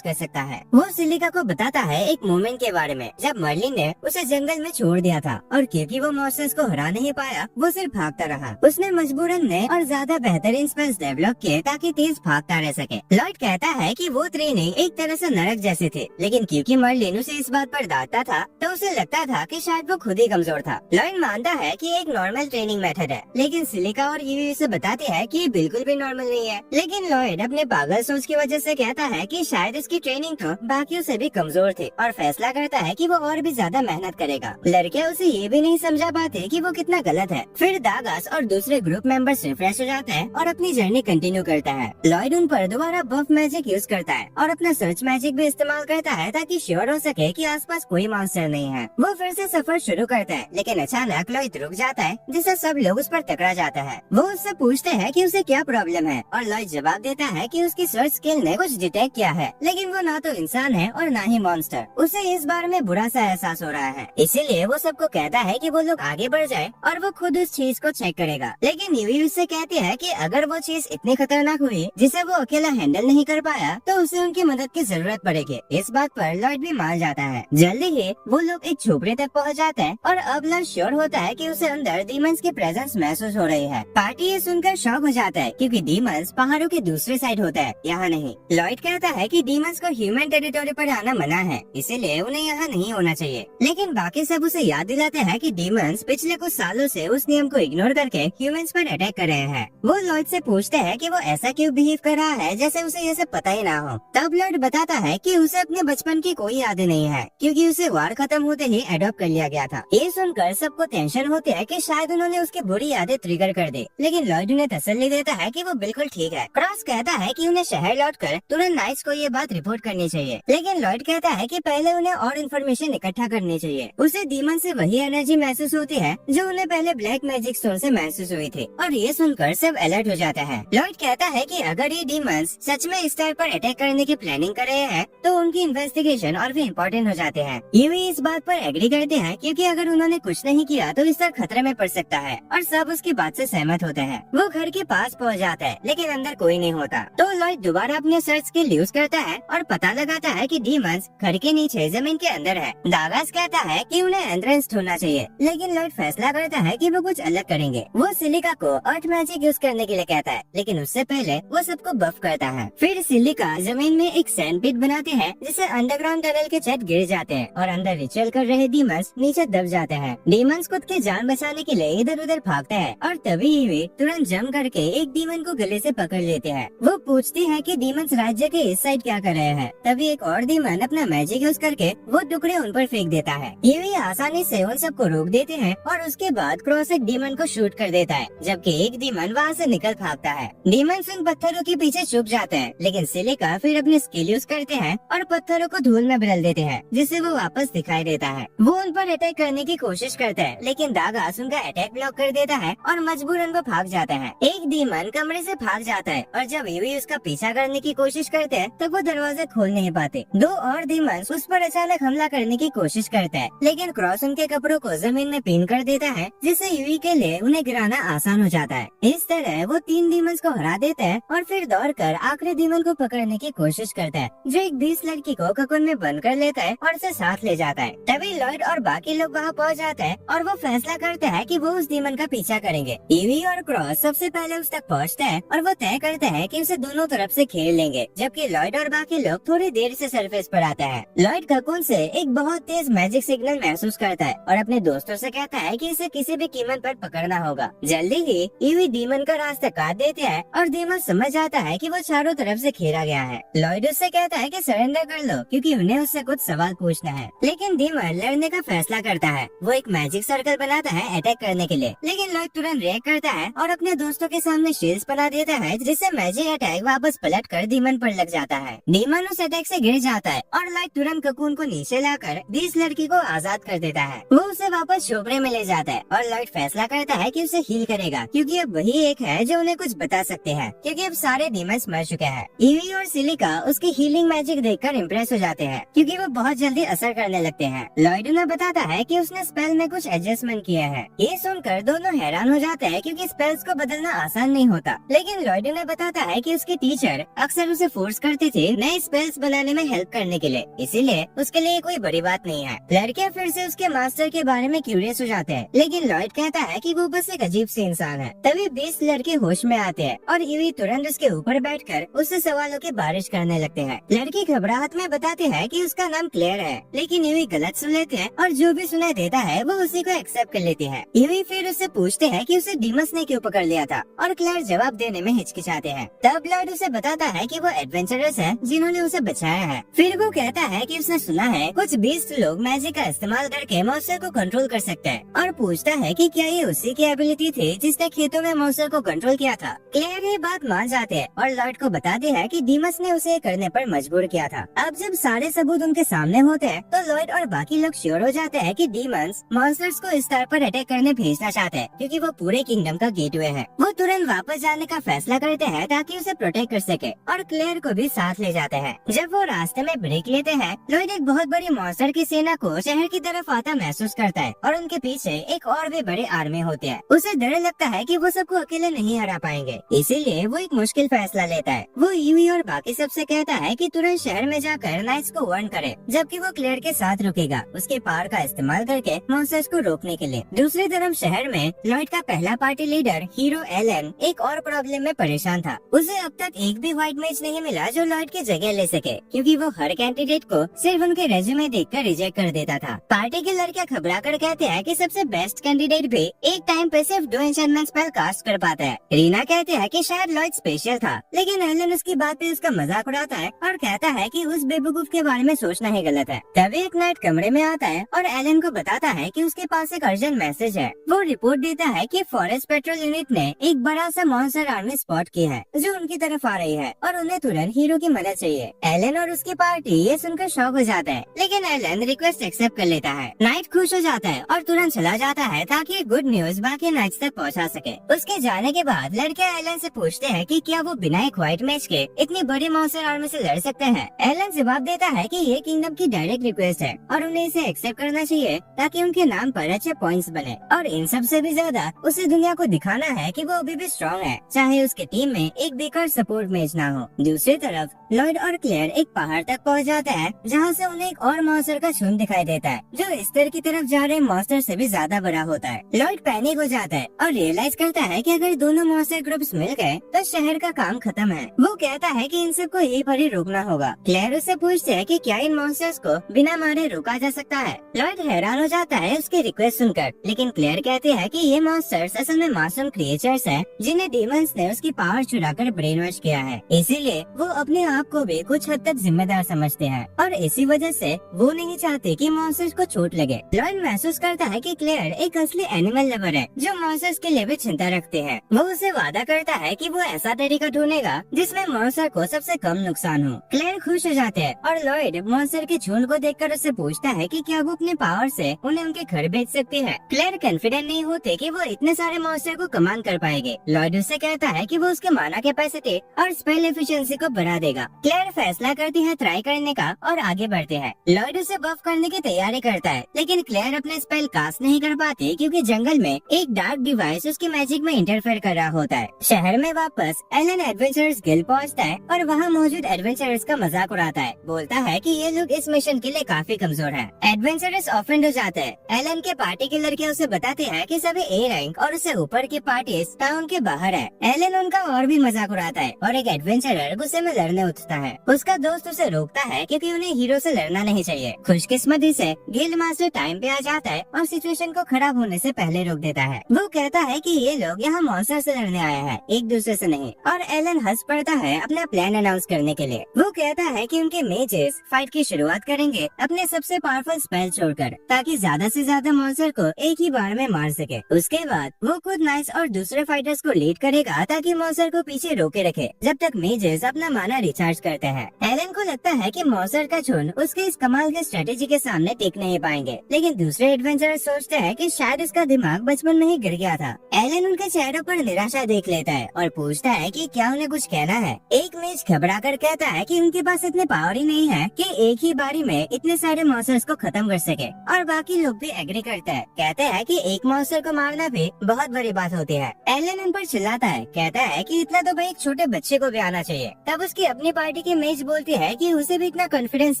S1: कर सकता है। वो सिलिका को बताता है एक मोमेंट के बारे में जब मर्लिन ने उसे जंगल में छोड़ दिया था और क्योंकि वो मॉन्स्टर्स को हरा नहीं पाया वो सिर्फ भागता रहा। उसने मजबूरन नए और ज्यादा बेहतरीन स्पेल्स डेवलप किए ताकि तेज भागता रह सके। लॉयड कहता है कि वो ट्रेनिंग एक तरह से नरक जैसे थे, लेकिन क्योंकि मर्लिन उसे इस बात पर डांटता था तो उसे लगता था कि शायद वो खुद ही कमजोर था। लॉयड मानता है कि एक नॉर्मल ट्रेनिंग मेथड है, लेकिन सिलिका और ईवी उसे बताती है कि ये बिल्कुल भी नॉर्मल नहीं है। लेकिन लॉयड अपने पागल सोच की वजह से कहता है कि शायद इसकी ट्रेनिंग तो बाकियों से भी कमजोर थी और फैसला करता है कि वो और भी ज्यादा मेहनत करेगा। लड़के उसे ये भी नहीं समझा पाते कि वो कितना गलत है। फिर दागास और दूसरे ग्रुप मेंबर्स रिफ्रेश हो जाते हैं और अपनी जर्नी कंटिन्यू करता है। लॉयड उन पर दोबारा बफ मैजिक यूज करता है और अपना सर्च मैजिक भी इस्तेमाल करता है ताकि श्योर हो सके कि आसपास कोई मॉन्स्टर नहीं है। वो फिर से सफर शुरू करता है, लेकिन अचानक लॉयड रुक जाता है जिससे सब लोग उस पर टकरा जाता है। वो उससे पूछते हैं कि उसे क्या प्रॉब्लम है और लॉयड जवाब देता है कि उसकी सर्च स्किल ने कुछ डिटेक्ट किया है, लेकिन वो ना तो इंसान है और ना ही मॉन्स्टर। उसे इस बारे में बुरा सा एहसास हो रहा है, इसीलिए वो सबको कहता है कि वो लोग आगे बढ़ जाए और वो खुद उस चीज को चेक करेगा। लेकिन ईवी उससे कहती है कि अगर वो चीज इतनी खतरनाक हुई जिसे वो अकेला हैंडल नहीं कर पाया तो उसे उनकी मदद की जरूरत पड़ेगी। इस बात पर लॉयड भी मान जाता है। जल्दी ही वो लोग एक झोपड़ी तक पहुंच जाते हैं और अब लॉयड श्योर होता है कि उसे अंदर डीमंस की प्रेजेंस महसूस हो रही है। पार्टी ये सुनकर शॉक हो जाता है क्योंकि डीमंस पहाड़ों के दूसरे साइड होता है, यहाँ नहीं। लॉयड कहता है कि डीमंस को ह्यूमन टेरिटोरी पर आना मना है, इसीलिए उन्हें यहाँ नहीं होना चाहिए। लेकिन बाकी सब उसे याद दिलाते हैं कि डीमंस पिछले कुछ सालों से उस नियम को इग्नोर करके ह्यूमंस पर अटैक कर रहे हैं। वो लॉयड से पूछते हैं कि वो ऐसा क्यों बिहेव कर रहा है जैसे उसे ये सब पता ही ना हो। तब लॉयड बताता है कि उसे अपने बचपन की कोई यादें नहीं है क्योंकि उसे वार खत्म होते ही अडॉप्ट कर लिया गया था। ये सुनकर सबको टेंशन होती है कि शायद उन्होंने उसकी बुरी यादें ट्रिगर कर दी, लेकिन लॉयड उन्हें तसल्ली देता है कि वो बिल्कुल ठीक है। क्रॉस कहता है कि उन्हें शहर लौटकर तुरंत नाइट्स को ये बात रिपोर्ट करनी चाहिए, लेकिन लॉयड कहता है कि पहले उन्हें और इन्फॉर्मेशन इकट्ठा करनी चाहिए। उसे डीमन से वही एनर्जी महसूस होती है जो उन्हें पहले ब्लैक मैजिक स्टोन से महसूस हुई थी और ये सुनकर सब अलर्ट हो जाता है। लॉयड कहता है कि अगर ये डीमंस सच में स्टार पर अटैक करने की प्लानिंग कर रहे हैं तो उनकी इन्वेस्टिगेशन और भी इम्पोर्टेंट हो जाते हैं। ईवी इस बात पर एग्री करते हैं क्योंकि अगर उन्होंने कुछ नहीं किया तो स्टार खतरे में पड़ सकता है और सब उसकी बात से सहमत होते हैं। वो घर के पास पहुंच जाता है लेकिन अंदर कोई नहीं होता, तो लॉयड दोबारा अपने सर्च स्किल यूज करता है और पता लगाता है कि डीमंस घर के नीचे जमीन के अंदर है। दागास कहता है कि उन्हें एंट्रेंस ढूंढना चाहिए, लेकिन लॉयड फैसला करता है कि वो कुछ अलग करेंगे। वो सिलिका को अर्थ मैजिक यूज करने के लिए कहता है, लेकिन उससे पहले वो सबको बफ करता है। फिर सिलिका जमीन में एक सैंड पिट बनाते हैं जिससे अंडरग्राउंड टनल के छत गिर जाते हैं और अंदर रिचुअल कर रहे डीमंस नीचे दब जाते हैं। डीमंस खुद की जान बचाने के लिए इधर उधर भागते हैं और तभी वे तुरंत जंप करके एक डीमन को गले से पकड़ लेते हैं। वो पूछती है कि डीमंस राज्य के इस साइड क्या कर रहे हैं। तभी एक और डीमन अपना मैजिक यूज करके वो टुकड़े उन पर फेंक देता है। ये आसानी से उन सबको रोक देते हैं और उसके बाद क्रॉस एक डीमन को शूट कर देता है, जबकि एक डीमन वहाँ से निकल भागता है। डीमंस उन पत्थरों के पीछे छुप जाते जाते हैं, लेकिन सिलिका फिर अपनी स्किल यूज करते हैं और पत्थरों को धूल में बदल देते हैं, जिससे वो वापस दिखाई देता है। वो उन पर अटैक करने की कोशिश करते हैं, लेकिन दागास उनका अटैक ब्लॉक कर देता है और मजबूरन वो भाग जाता है। एक डीमन कमरे से भाग जाता है और जब यूवी उसका पीछा करने की कोशिश करते हैं तब वो दरवाजे खोल नहीं पाते। दो और डीमन उस पर अचानक हमला करने की कोशिश करते हैं, लेकिन क्रॉस उनके कपड़ों को जमीन में पिन कर देता है, जिससे यूवी के लिए उन्हें गिराना आसान हो जाता है। इस तरह वो 3 डीमंस को हरा देते हैं और फिर दौड़कर आखिरी डीमन को पकड़ने की कोशिश करता है, जो एक 20 लड़की को ककुन में बंद कर लेता है और उसे साथ ले जाता है। तभी लॉयड और बाकी लोग वहाँ पहुँच जाते हैं और वो फैसला करते हैं कि वो उस डीमन का पीछा करेंगे। ईवी और क्रॉस सबसे पहले उस तक पहुँचते हैं और वो तय करते हैं कि उसे दोनों तरफ से घेर लेंगे, जबकि लॉयड और बाकी लोग थोड़ी देर से सरफेस पर आता है। लॉयड ककुन से एक बहुत तेज मैजिक सिग्नल महसूस करता है और अपने दोस्तों से कहता है कि इसे किसी भी कीमत पर पकड़ना होगा। जल्दी ही ईवी डीमन का रास्ता काट देते हैं और डीमन समझ जाता है कि वो चारों तरफ से घेरा गया है। लॉयड उससे कहता है कि सरेंडर कर लो, क्योंकि उन्हें उससे कुछ सवाल पूछना है, लेकिन डीमन लड़ने का फैसला करता है। वो एक मैजिक सर्कल बनाता है अटैक करने के लिए, लेकिन लॉयड तुरंत रिएक्ट करता है और अपने दोस्तों के सामने शील्ड्स बना देता है, जिससे मैजिक अटैक वापस पलट कर डीमन पर लग जाता है। डीमन उस अटैक से गिर जाता है और लॉयड तुरंत ककून को नीचे लाकर 20 लड़की को आजाद कर देता है। वो उसे वापस झोपड़े में ले जाता है और लॉयड फैसला करता है कि उसे हील करेगा, क्योंकि अब वही एक है जो उन्हें कुछ बता सकते हैं, क्योंकि अब सारे डीमंस मर चुके हैं। ईवी और सिलिका उसकी हीलिंग मैजिक देखकर इम्प्रेस हो जाते हैं, क्योंकि वो बहुत जल्दी असर करने लगते हैं। लॉयड उन्हें बताता है कि उसने स्पेल में कुछ एडजस्टमेंट किया है। ये सुनकर दोनों हैरान हो जाते हैं, क्योंकि स्पेल्स को बदलना आसान नहीं होता। लेकिन लॉयड उन्हें बताता है कि उसके टीचर अक्सर उसे फोर्स करते थे नए स्पेल्स बनाने में हेल्प करने के लिए, इसीलिए उसके लिए कोई बड़ी बात नहीं है। लड़के फिर से उसके मास्टर के बारे में क्यूरियस हो जाते हैं, लेकिन लॉयड कहता है कि वो बस एक अजीब सी इंसान है। तभी 20 लड़के होश में आते हैं और ईवी तुरंत उसके ऊपर बैठकर उससे सवालों की बारिश करने लगते हैं। लड़की घबराहट में बताते हैं कि उसका नाम क्लेयर है, लेकिन ईवी गलत सुन लेते हैं और जो भी सुनाई देता है वो उसी को एक्सेप्ट कर लेती है। ईवी फिर उससे पूछते हैं कि उसे डीमस ने क्यों पकड़ लिया था, और क्लेयर जवाब देने में हिचकिचाते हैं। तब लॉयड उसे बताता है कि वो एडवेंचरर्स है जिन्होंने उसे बचाया है। फिर वो कहता है कि उसने सुना है कुछ 20 लोग मैजिक का इस्तेमाल करके मॉन्स्टर को कंट्रोल कर सकते हैं, और पूछता है कि क्या ये उसी की एबिलिटी थी जिसने खेतों में मॉन्स्टर को कंट्रोल किया था। क्लेयर ये बात मान जाते हैं और लॉयड को बताते हैं कि डीमस ने उसे करने पर मजबूर किया था। अब जब सारे सबूत उनके सामने होते हैं तो लॉयड और बाकी लोग श्योर हो जाते हैं कि डीमंस मॉन्स्टर्स को इस स्टार पर अटैक करने भेजना चाहते हैं, क्योंकि वो पूरे किंगडम का गेटवे है। वो तुरंत वापस जाने का फैसला करते हैं ताकि उसे प्रोटेक्ट कर सके, और क्लेयर को भी साथ ले जाते हैं। जब वो रास्ते में ब्रेक लेते हैं, लॉयड एक बहुत बड़ी मॉन्स्टर की सेना को शहर की तरफ आता महसूस करता है और उनके पीछे एक और भी बड़े आर्मी होते हैं। उसे डर लगता है कि वो सबको अकेले नहीं हरा पाएंगे, इसीलिए वो एक मुश्किल फैसला लेता है। वो ईवी और बाकी सबसे कहता है कि तुरंत शहर में जाकर नाइट्स को वार्न करे, जबकि वो क्लेयर के साथ रुकेगा उसके पावर का इस्तेमाल करके मॉन्स्टर्स को रोकने के लिए। दूसरी तरफ शहर में लॉयड का पहला पार्टी लीडर हीरो एलन एक और प्रॉब्लम में परेशान था। उसे अब तक एक भी व्हाइट मेज नहीं मिला जो लॉयड की जगह ले सके, क्योंकि वो हर कैंडिडेट को सिर्फ उनके रेज्यूमे देखकर रिजेक्ट कर देता था। पार्टी के लड़के घबरा कर कहते हैं कि सबसे बेस्ट कैंडिडेट भी एक टाइम पे सिर्फ 2 एन्चेंटमेंट स्पेल कास्ट कर पाता है। रीना कहते हैं कि शायद लॉयड स्पेशल था, लेकिन एलन उसकी बात पे उसका मजाक उड़ाता है और कहता है कि उस बेवकूफ के बारे में सोचना ही गलत है। तभी एक नाइट कमरे में आता है और एलन को बताता है कि उसके पास एक अर्जेंट मैसेज है। वो रिपोर्ट देता है कि फॉरेस्ट पेट्रोल यूनिट ने एक बड़ा सा मॉन्स्टर आर्मी स्पॉट की है जो उनकी तरफ आ रही है, और उन्हें तुरंत हीरो की मदद चाहिए। एलन और उसकी पार्टी ये सुनकर शॉक हो जाता है, लेकिन एलन रिक्वेस्ट एक्सेप्ट कर लेता है। नाइट खुश हो जाता है और तुरंत चला जाता है ताकि गुड न्यूज बाकी नाइट्स तक पहुंचा सके। उसके जाने के बाद लड़के एलन से पूछते हैं कि क्या वो बिना एक व्हाइट मैच के इतनी बड़ी मॉन्स्टर आर्मी से लड़ सकते हैं। एलन जवाब देता है कि ये किंगडम की डायरेक्ट रिक्वेस्ट है और उन्हें इसे एक्सेप्ट करना चाहिए ताकि उनके नाम पर अच्छे पॉइंट्स बने, और इन सब से भी ज्यादा उसे दुनिया को दिखाना है कि वो अभी भी स्ट्रॉन्ग है, चाहे उसके टीम में एक बेकार सपोर्ट मैच ना हो। दूसरी तरफ लॉयड और क्लेयर एक पहाड़ तक पहुंच जाते हैं, जहां से उन्हें एक और मॉन्स्टर का झुंड दिखाई देता है जो स्तर की तरफ जा रहे मॉन्स्टर से भी ज्यादा बड़ा होता है। लॉयड पैनिक हो जाता है और रियलाइज करता है कि अगर दोनों मॉन्स्टर ग्रुप्स मिल गए तो शहर का काम खत्म है। वो कहता है कि इन सबको यहीं पर ही रोकना होगा। क्लेयर उससे पूछते है कि क्या इन मॉन्स्टर्स को बिना मारे रोका जा सकता है। लॉयड हैरान हो जाता है उसकी रिक्वेस्ट सुनकर, लेकिन क्लेयर कहते हैं कि ये मॉन्स्टर्स असल में मासूम क्रिएचर्स हैं जिन्हें डीमंस ने उसकी पावर चुराकर ब्रेन वॉश किया है, इसीलिए वो अपने आप आप को भी कुछ हद तक जिम्मेदार समझते हैं और इसी वजह से वो नहीं चाहते कि मॉन्स्टर्स को चोट लगे। लॉयड महसूस करता है कि क्लेयर एक असली एनिमल लवर है जो मॉन्स्टर्स के लिए भी चिंता रखते हैं। वो उसे वादा करता है कि वो ऐसा तरीका ढूंढेगा जिसमें मॉन्स्टर को सबसे कम नुकसान हो। क्लेयर खुश हो जाते हैं और लॉयड मॉन्स्टर के झुंड को देखकर उससे पूछता है कि क्या वो अपने पावर से उन्हें उनके घर भेज सकती है। क्लेयर कॉन्फिडेंट नहीं होते कि वो इतने सारे मॉन्स्टर को कमांड कर पाएंगे। लॉयड उससे कहता है कि वो उसके माना कैपेसिटी और स्पेल एफिशिएंसी को बढ़ा देगा। क्लेयर फैसला करती है ट्राई करने का और आगे बढ़ते हैं। लॉयड उसे बफ करने की तैयारी करता है, लेकिन क्लेयर अपने स्पेल कास्ट नहीं कर पाती क्योंकि जंगल में एक डार्क डिवाइस उसकी मैजिक में इंटरफेयर कर रहा होता है। शहर में वापस एलन एडवेंचरर्स गिल्ड पहुंचता है और वहाँ मौजूद एडवेंचरर्स का मजाक उड़ाता है। बोलता है कि ये लोग इस मिशन के लिए काफी कमजोर हैं। एडवेंचरर्स ऑफेंड हो जाते हैं। एलन के पार्टी के लड़के उसे बताते हैं कि सभी ए रैंक और उससे ऊपर की पार्टीज टाउन के बाहर है। एलन उनका और भी मजाक उड़ाता है और एक एडवेंचरर गुस्से में लड़ने उठता है। उसका दोस्त उसे रोकता है क्योंकि उन्हें हीरो से लड़ना नहीं चाहिए। खुशकिस्मती से गिल्ड मास्टर टाइम पे आ जाता है और सिचुएशन को खराब होने से पहले रोक देता है। वो कहता है कि ये लोग यहाँ मॉन्स्टर से लड़ने आए हैं, एक दूसरे से नहीं। और एलन हंस पड़ता है अपना प्लान अनाउंस करने के लिए। वो कहता है कि उनके मेजेस फाइट की शुरुआत करेंगे अपने सबसे पावरफुल स्पेल छोड़कर, ताकि ज्यादा से ज्यादा मॉन्स्टर को एक ही बार में मार सके। उसके बाद वो खुद नाइस और दूसरे फाइटर्स को लीड करेगा ताकि मॉन्स्टर को पीछे रोके रखे जब तक मेजेस अपना माना रिचार्ज करते हैं। एलन को लगता है कि मॉन्स्टर का झुंड उसके इस कमाल के स्ट्रेटेजी के सामने टिक नहीं पाएंगे, लेकिन दूसरे एडवेंचरर सोचते हैं कि शायद इसका दिमाग बचपन में ही गिर गया था। एलन उनके चेहरों पर निराशा देख लेता है और पूछता है कि क्या उन्हें कुछ कहना है। एक मेज घबरा कर कहता है कि उनके पास इतने पावर ही नहीं है कि एक ही बारी में इतने सारे मॉन्स्टर्स को खत्म कर सके। और बाकी लोग भी एग्री करते हैं, कहते हैं कि एक मॉन्स्टर को मारना भी बहुत बड़ी बात होती है। एलन उन पर चिल्लाता है, कहता है कि इतना तो भाई एक छोटे बच्चे को भी आना चाहिए। तब उसकी अपनी पार्टी की मेज बोलती है कि उसे भी इतना कॉन्फिडेंस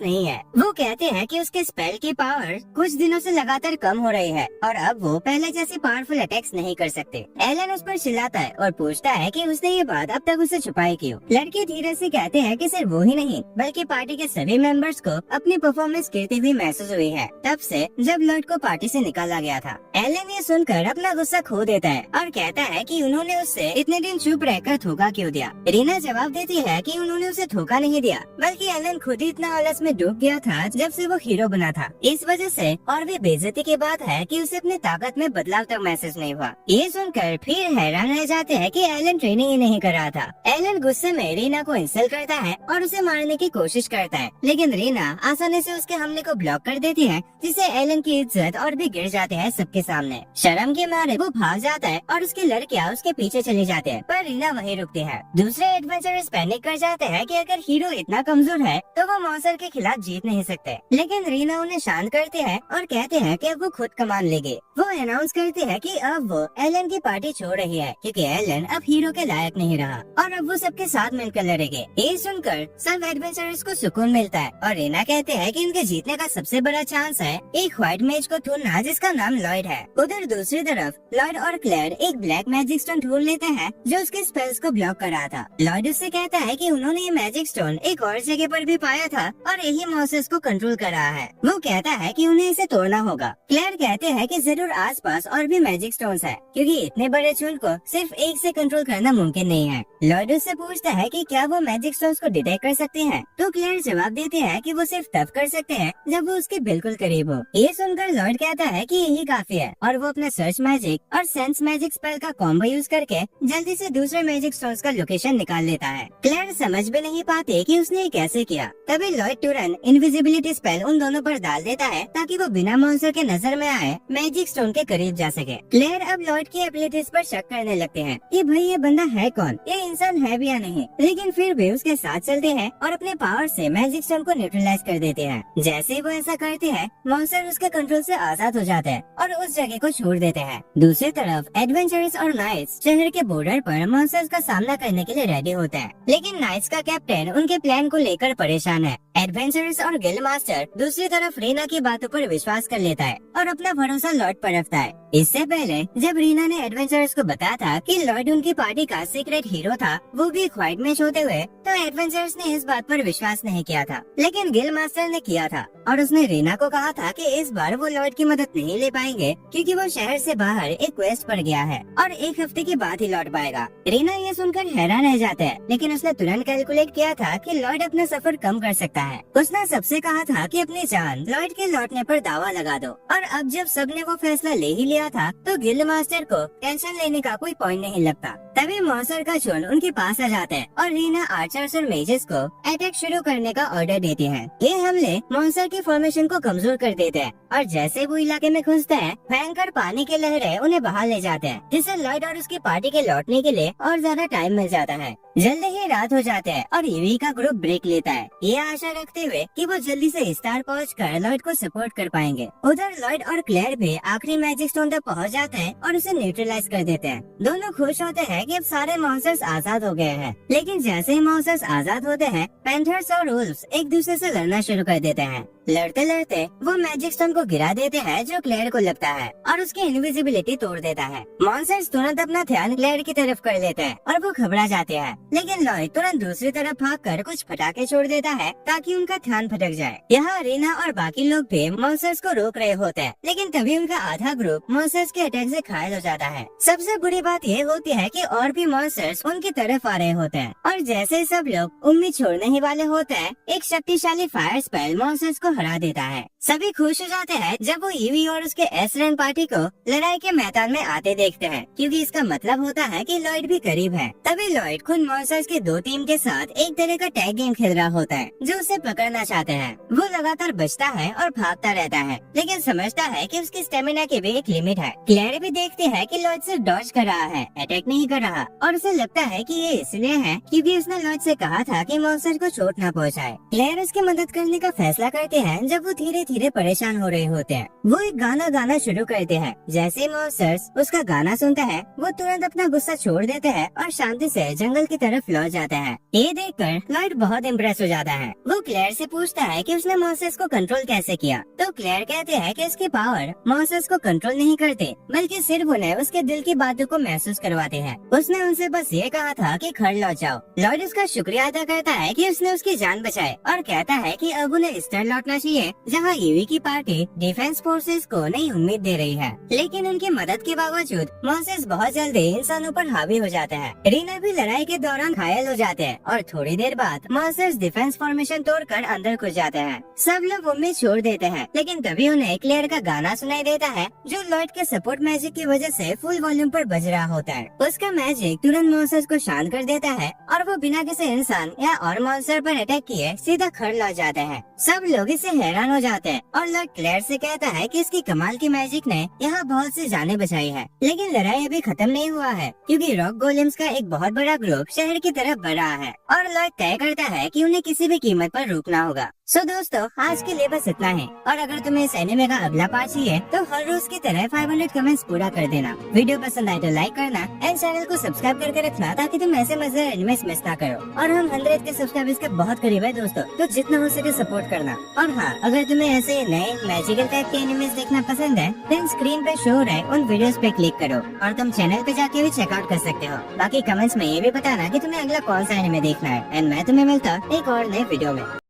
S1: नहीं है। वो कहते हैं कि उसके स्पेल की पावर कुछ दिनों से लगातार कम हो रही है और अब वो पहले जैसे पावरफुल अटैक्स नहीं कर सकते। एलन उस पर चिल्लाता है और पूछता है कि उसने ये बात अब तक उसे छुपाई क्यों। लड़के धीरे से कहते हैं कि सिर्फ वो ही नहीं बल्कि पार्टी के सभी मेंबर्स को अपनी परफॉर्मेंस गिरती हुई महसूस हुई है तब से जब लॉयड को पार्टी से निकाला गया था। एलन ये सुनकर अपना गुस्सा खो देता है और कहता है कि उन्होंने उससे इतने दिन चुप रहकर धोखा क्यों दिया। रीना जवाब देती है कि उन्होंने उसे धोखा नहीं दिया, बल्कि एलन खुद ही इतना आलस में डूब गया था जब से वो हीरो बना था। इस वजह से और भी बेइज्जती की बात है कि उसे अपनी ताकत में बदलाव तक महसूस नहीं हुआ। ये सुनकर फिर हैरान रह जाते हैं कि एलन ट्रेनिंग ही नहीं कर रहा था। एलन गुस्से में रीना को इंसल्ट करता है और उसे मारने की कोशिश करता है, लेकिन रीना आसानी से उसके हमले को ब्लॉक कर देती है, जिससे एलन की इज्जत और भी गिर जाते हैं सबके सामने। शर्म के मारे वो भाग जाता है और उसकी लड़कियां उसके पीछे चली जाते हैं, पर रीना वहीं रुकती है। दूसरे एडवेंचरर्स पैनिक कर जाते हैं कि अगर हीरो इतना कमजोर है तो वो मॉन्स्टर के खिलाफ जीत नहीं सकते, लेकिन रीना उन्हें शांत करते हैं और कहते हैं कि अब वो खुद कमान लेंगे। वो अनाउंस करते हैं कि अब वो एलन की पार्टी छोड़ रही है क्योंकि एलन अब हीरो के लायक नहीं रहा और अब वो सबके साथ मिलकर लड़ेंगे। ये सुनकर सब एडवेंचरर्स को सुकून मिलता है और रीना कहते हैं कि उनके जीतने का सबसे बड़ा चांस है एक व्हाइट मेज को ढूंढना जिसका नाम लॉयड है। उधर दूसरी तरफ लॉयड और क्लेयर एक ब्लैक मैजिक स्टोन ढूंढ लेते हैं जो उसके स्पेल्स को ब्लॉक कर रहा था। लॉयड उससे कहता है कि उन्होंने ये मैजिक स्टोन एक और जगह पर भी पाया था और यही मॉन्स्टर्स को कंट्रोल कर रहा है। वो कहता है कि उन्हें इसे तोड़ना होगा। क्लेयर कहते हैं कि जरूर आसपास और भी मैजिक स्टोन्स है क्योंकि इतने बड़े झुंड को सिर्फ एक से कंट्रोल करना मुमकिन नहीं है। लॉयड उससे पूछता है कि क्या वो मैजिक स्टोन्स को डिटेक्ट कर सकते हैं, तो क्लेयर जवाब देते हैं कि वो सिर्फ तब कर सकते हैं जब वो उसके बिल्कुल करीब हो। ये सुनकर लॉयड कहता है कि यही काफी है और वो अपने सर्च मैजिक और सेंस मैजिक स्पेल का कॉम्बो यूज करके जल्दी से दूसरे मैजिक स्टोन्स का लोकेशन निकाल लेता है। क्लेयर समझ भी नहीं पाते कि उसने ये कैसे किया। तभी लॉयड तुरंत इनविजिबिलिटी स्पेल उन दोनों पर डाल देता है ताकि वो बिना मॉन्स्टर के नजर में आए मैजिक स्टोन के करीब जा सके। क्लेयर अब लॉयड की एबिलिटीज पर शक करने लगते हैं कि भाई ये बंदा है कौन, ये इंसान है भी या नहीं, लेकिन फिर भी उसके साथ चलते हैं और अपने पावर से मैजिक स्टोन को न्यूट्रलाइज कर देते हैं। जैसे ही वो ऐसा करते हैं मॉन्स्टर उसके कंट्रोल से आजाद हो जाते हैं और उस जगह को छोड़ देते हैं। दूसरी तरफ एडवेंचरर्स और नाइट्स शहर के बॉर्डर पर मॉन्स्टर्स का सामना करने के लिए रेडी होते हैं, लेकिन नाइट्स का कैप्टन उनके प्लान को लेकर परेशान है। एडवेंचरस और गिल्ड मास्टर दूसरी तरफ रीना की बातों पर विश्वास कर लेता है और अपना भरोसा लॉयड पर रखता है। इससे पहले जब रीना ने एडवेंचरस को बताया था कि लॉयड उनकी पार्टी का सीक्रेट हीरो था, वो भी एक व्हाइट मैच होते हुए, तो एडवेंचरस ने इस बात पर विश्वास नहीं किया था, लेकिन गिल्ड मास्टर ने किया था और उसने रीना को कहा था कि इस बार वो लॉयड की मदद नहीं ले पाएंगे क्योंकि वो शहर से बाहर एक क्वेस्ट पर गया है और 1 हफ्ते के बाद ही लौट पाएगा। रीना ये सुनकर हैरान रह जाता है, लेकिन उसने तुरंत कैलकुलेट किया था कि लॉयड अपना सफर कम कर सकता है। उसने सबसे कहा था कि अपनी जान लॉयड के लौटने पर दावा लगा दो, और अब जब सबने वो फैसला ले ही लिया था तो गिल्ड मास्टर को टेंशन लेने का कोई पॉइंट नहीं लगता। तभी मॉन्स्टर का झुंड उनके पास आ जाता है और रीना आर्चर्स और मेजेस को अटैक शुरू करने का ऑर्डर देती है। ये हमले मॉन्स्टर की फॉर्मेशन को कमजोर कर देते हैं और जैसे वो इलाके में घुसते हैं, भयंकर पानी की लहरें उन्हें बहा ले जाते हैं, जिससे लॉयड और उसकी पार्टी के लौटने के लिए और ज्यादा टाइम मिल जाता है। जल्दी ही रात हो जाते हैं और ईवी का ग्रुप ब्रेक लेता है, ये आशा रखते हुए कि वो जल्दी से स्टार पहुंचकर लॉयड को सपोर्ट कर पाएंगे। उधर लॉयड और क्लेयर भी आखिरी मैजिक स्टोन तक पहुंच जाते हैं और उसे न्यूट्रलाइज कर देते हैं। दोनों खुश होते हैं कि अब सारे मॉन्स्टर्स आजाद हो गए हैं, लेकिन जैसे ही मॉन्स्टर्स आजाद होते हैं, पैंथर्स और वुल्व्स एक दूसरे से लड़ना शुरू कर देते हैं। लड़ते लड़ते वो मैजिक स्टोन को गिरा देते हैं जो क्लेयर को लगता है और उसकी इनविजिबिलिटी तोड़ देता है। मॉन्स्टर्स तुरंत अपना ध्यान क्लेयर की तरफ कर लेते हैं और वो घबरा जाते हैं, लेकिन लॉयड तुरंत दूसरी तरफ भागकर कुछ पटाखे छोड़ देता है ताकि उनका ध्यान भटक जाए। यहाँ रीना और बाकी लोग भी मॉन्स्टर्स को रोक रहे होते हैं, लेकिन तभी उनका आधा ग्रुप मॉन्स्टर्स के अटैक से घायल हो जाता है। सबसे बुरी बात ये होती है कि और भी मॉन्स्टर्स उनकी तरफ आ रहे होते हैं और जैसे सब लोग उम्मीद छोड़ने ही वाले होते हैं, एक शक्तिशाली फायर स्पेल मॉन्स्टर्स को हरा देता है। सभी खुश हो जाते हैं जब वो ईवी और उसके एसरेन पार्टी को लड़ाई के मैदान में आते देखते हैं, क्योंकि इसका मतलब होता है कि लॉयड भी करीब है। तभी लॉयड खुद मॉन्स्टर्स की 2 टीम के साथ एक तरह का टैग गेम खेल रहा होता है जो उसे पकड़ना चाहते हैं। वो लगातार बचता है और भागता रहता है, लेकिन समझता है कि उसकी स्टेमिना की भी एक लिमिट है। क्लेयर भी देखती है कि लॉयड सिर्फ डॉज कर रहा है, अटैक नहीं कर रहा, और उसे लगता है कि ये इसलिए है क्योंकि उसने लॉयड से कहा था कि मॉन्स्टर को चोट न पहुंचाए। क्लेयर उसकी मदद करने का फैसला करते हैं जब वो धीरे धीरे परेशान हो रहे होते हैं। वो एक गाना गाना शुरू करते हैं। जैसे मॉन्स्टर्स उसका गाना सुनता है, वो तुरंत अपना गुस्सा छोड़ देते हैं और शांति से जंगल की तरफ लौट जाते हैं। ये देखकर लॉयड बहुत इम्प्रेस हो जाता है। वो क्लेयर से पूछता है कि उसने मॉन्स्टर्स को कंट्रोल कैसे किया, तो क्लेयर कहते हैं कि इसकी पावर मॉन्स्टर्स को कंट्रोल नहीं करते, बल्कि सिर्फ उन्हें उसके दिल की बातों को महसूस करवाते हैं। उसने उनसे बस ये कहा था कि घर लौट जाओ। लॉयड उसका शुक्रिया अदा करता है कि उसने उसकी जान बचाई और कहता है कि अब उन्हें इस तरह लौटना चाहिए जहाँ ईवी की पार्टी डिफेंस फोर्सेस को नई उम्मीद दे रही है। लेकिन उनकी मदद के बावजूद मॉन्स्टर्स बहुत जल्दी इंसानों पर हावी हो जाते हैं। रीना भी लड़ाई के दौरान घायल हो जाते हैं और थोड़ी देर बाद मॉन्स्टर्स डिफेंस फॉर्मेशन तोड़कर अंदर घुस जाते हैं। सब लोग उम्मीद छोड़ देते हैं, लेकिन तभी उन्हें क्लेयर का गाना सुनाई देता है जो लॉयड के सपोर्ट मैजिक की वजह से फुल वॉल्यूम पर बज रहा होता है। उसका मैजिक तुरंत मॉन्स्टर्स को शांत कर देता है और वो बिना किसी इंसान या और मॉन्स्टर पर अटैक किए सीधा घर लौट जाते हैं। सब लोग इससे हैरान हो जाते हैं और लॉयड क्लेयर से कहता है कि इसकी कमाल की मैजिक ने यहाँ बहुत सी जानें बचाई है। लेकिन लड़ाई अभी खत्म नहीं हुआ है, क्योंकि रॉक गोलेम्स का एक बहुत बड़ा ग्रुप शहर की तरफ बढ़ रहा है और लॉयड तय करता है कि उन्हें किसी भी कीमत पर रुकना होगा। सो दोस्तों, आज के लिए बस इतना है, और अगर तुम्हें इस एनिमे का अगला पार्ट चाहिए तो हर रोज की तरह 500 कमेंट्स पूरा कर देना। वीडियो पसंद आए तो लाइक करना एंड चैनल को सब्सक्राइब करके रखना ताकि तुम ऐसे मजेदार एनिमेस मिस ना करो। और हम 100 के सब्सक्राइबर्स के बहुत करीब है दोस्तों, तो जितना हो सके सपोर्ट करना। और हाँ, अगर तुम्हें ऐसे नए मैजिकल टाइप के एनिमेस देखना पसंद है देन स्क्रीन पे शो हो रहे उन वीडियोस पे क्लिक करो, और तुम चैनल पे जाके भी चेकआउट कर सकते हो। बाकी कमेंट्स में ये भी बताना कि तुम्हें अगला कौन सा एनिमे देखना है, एंड मैं तुम्हें मिलता एक और नए वीडियो में।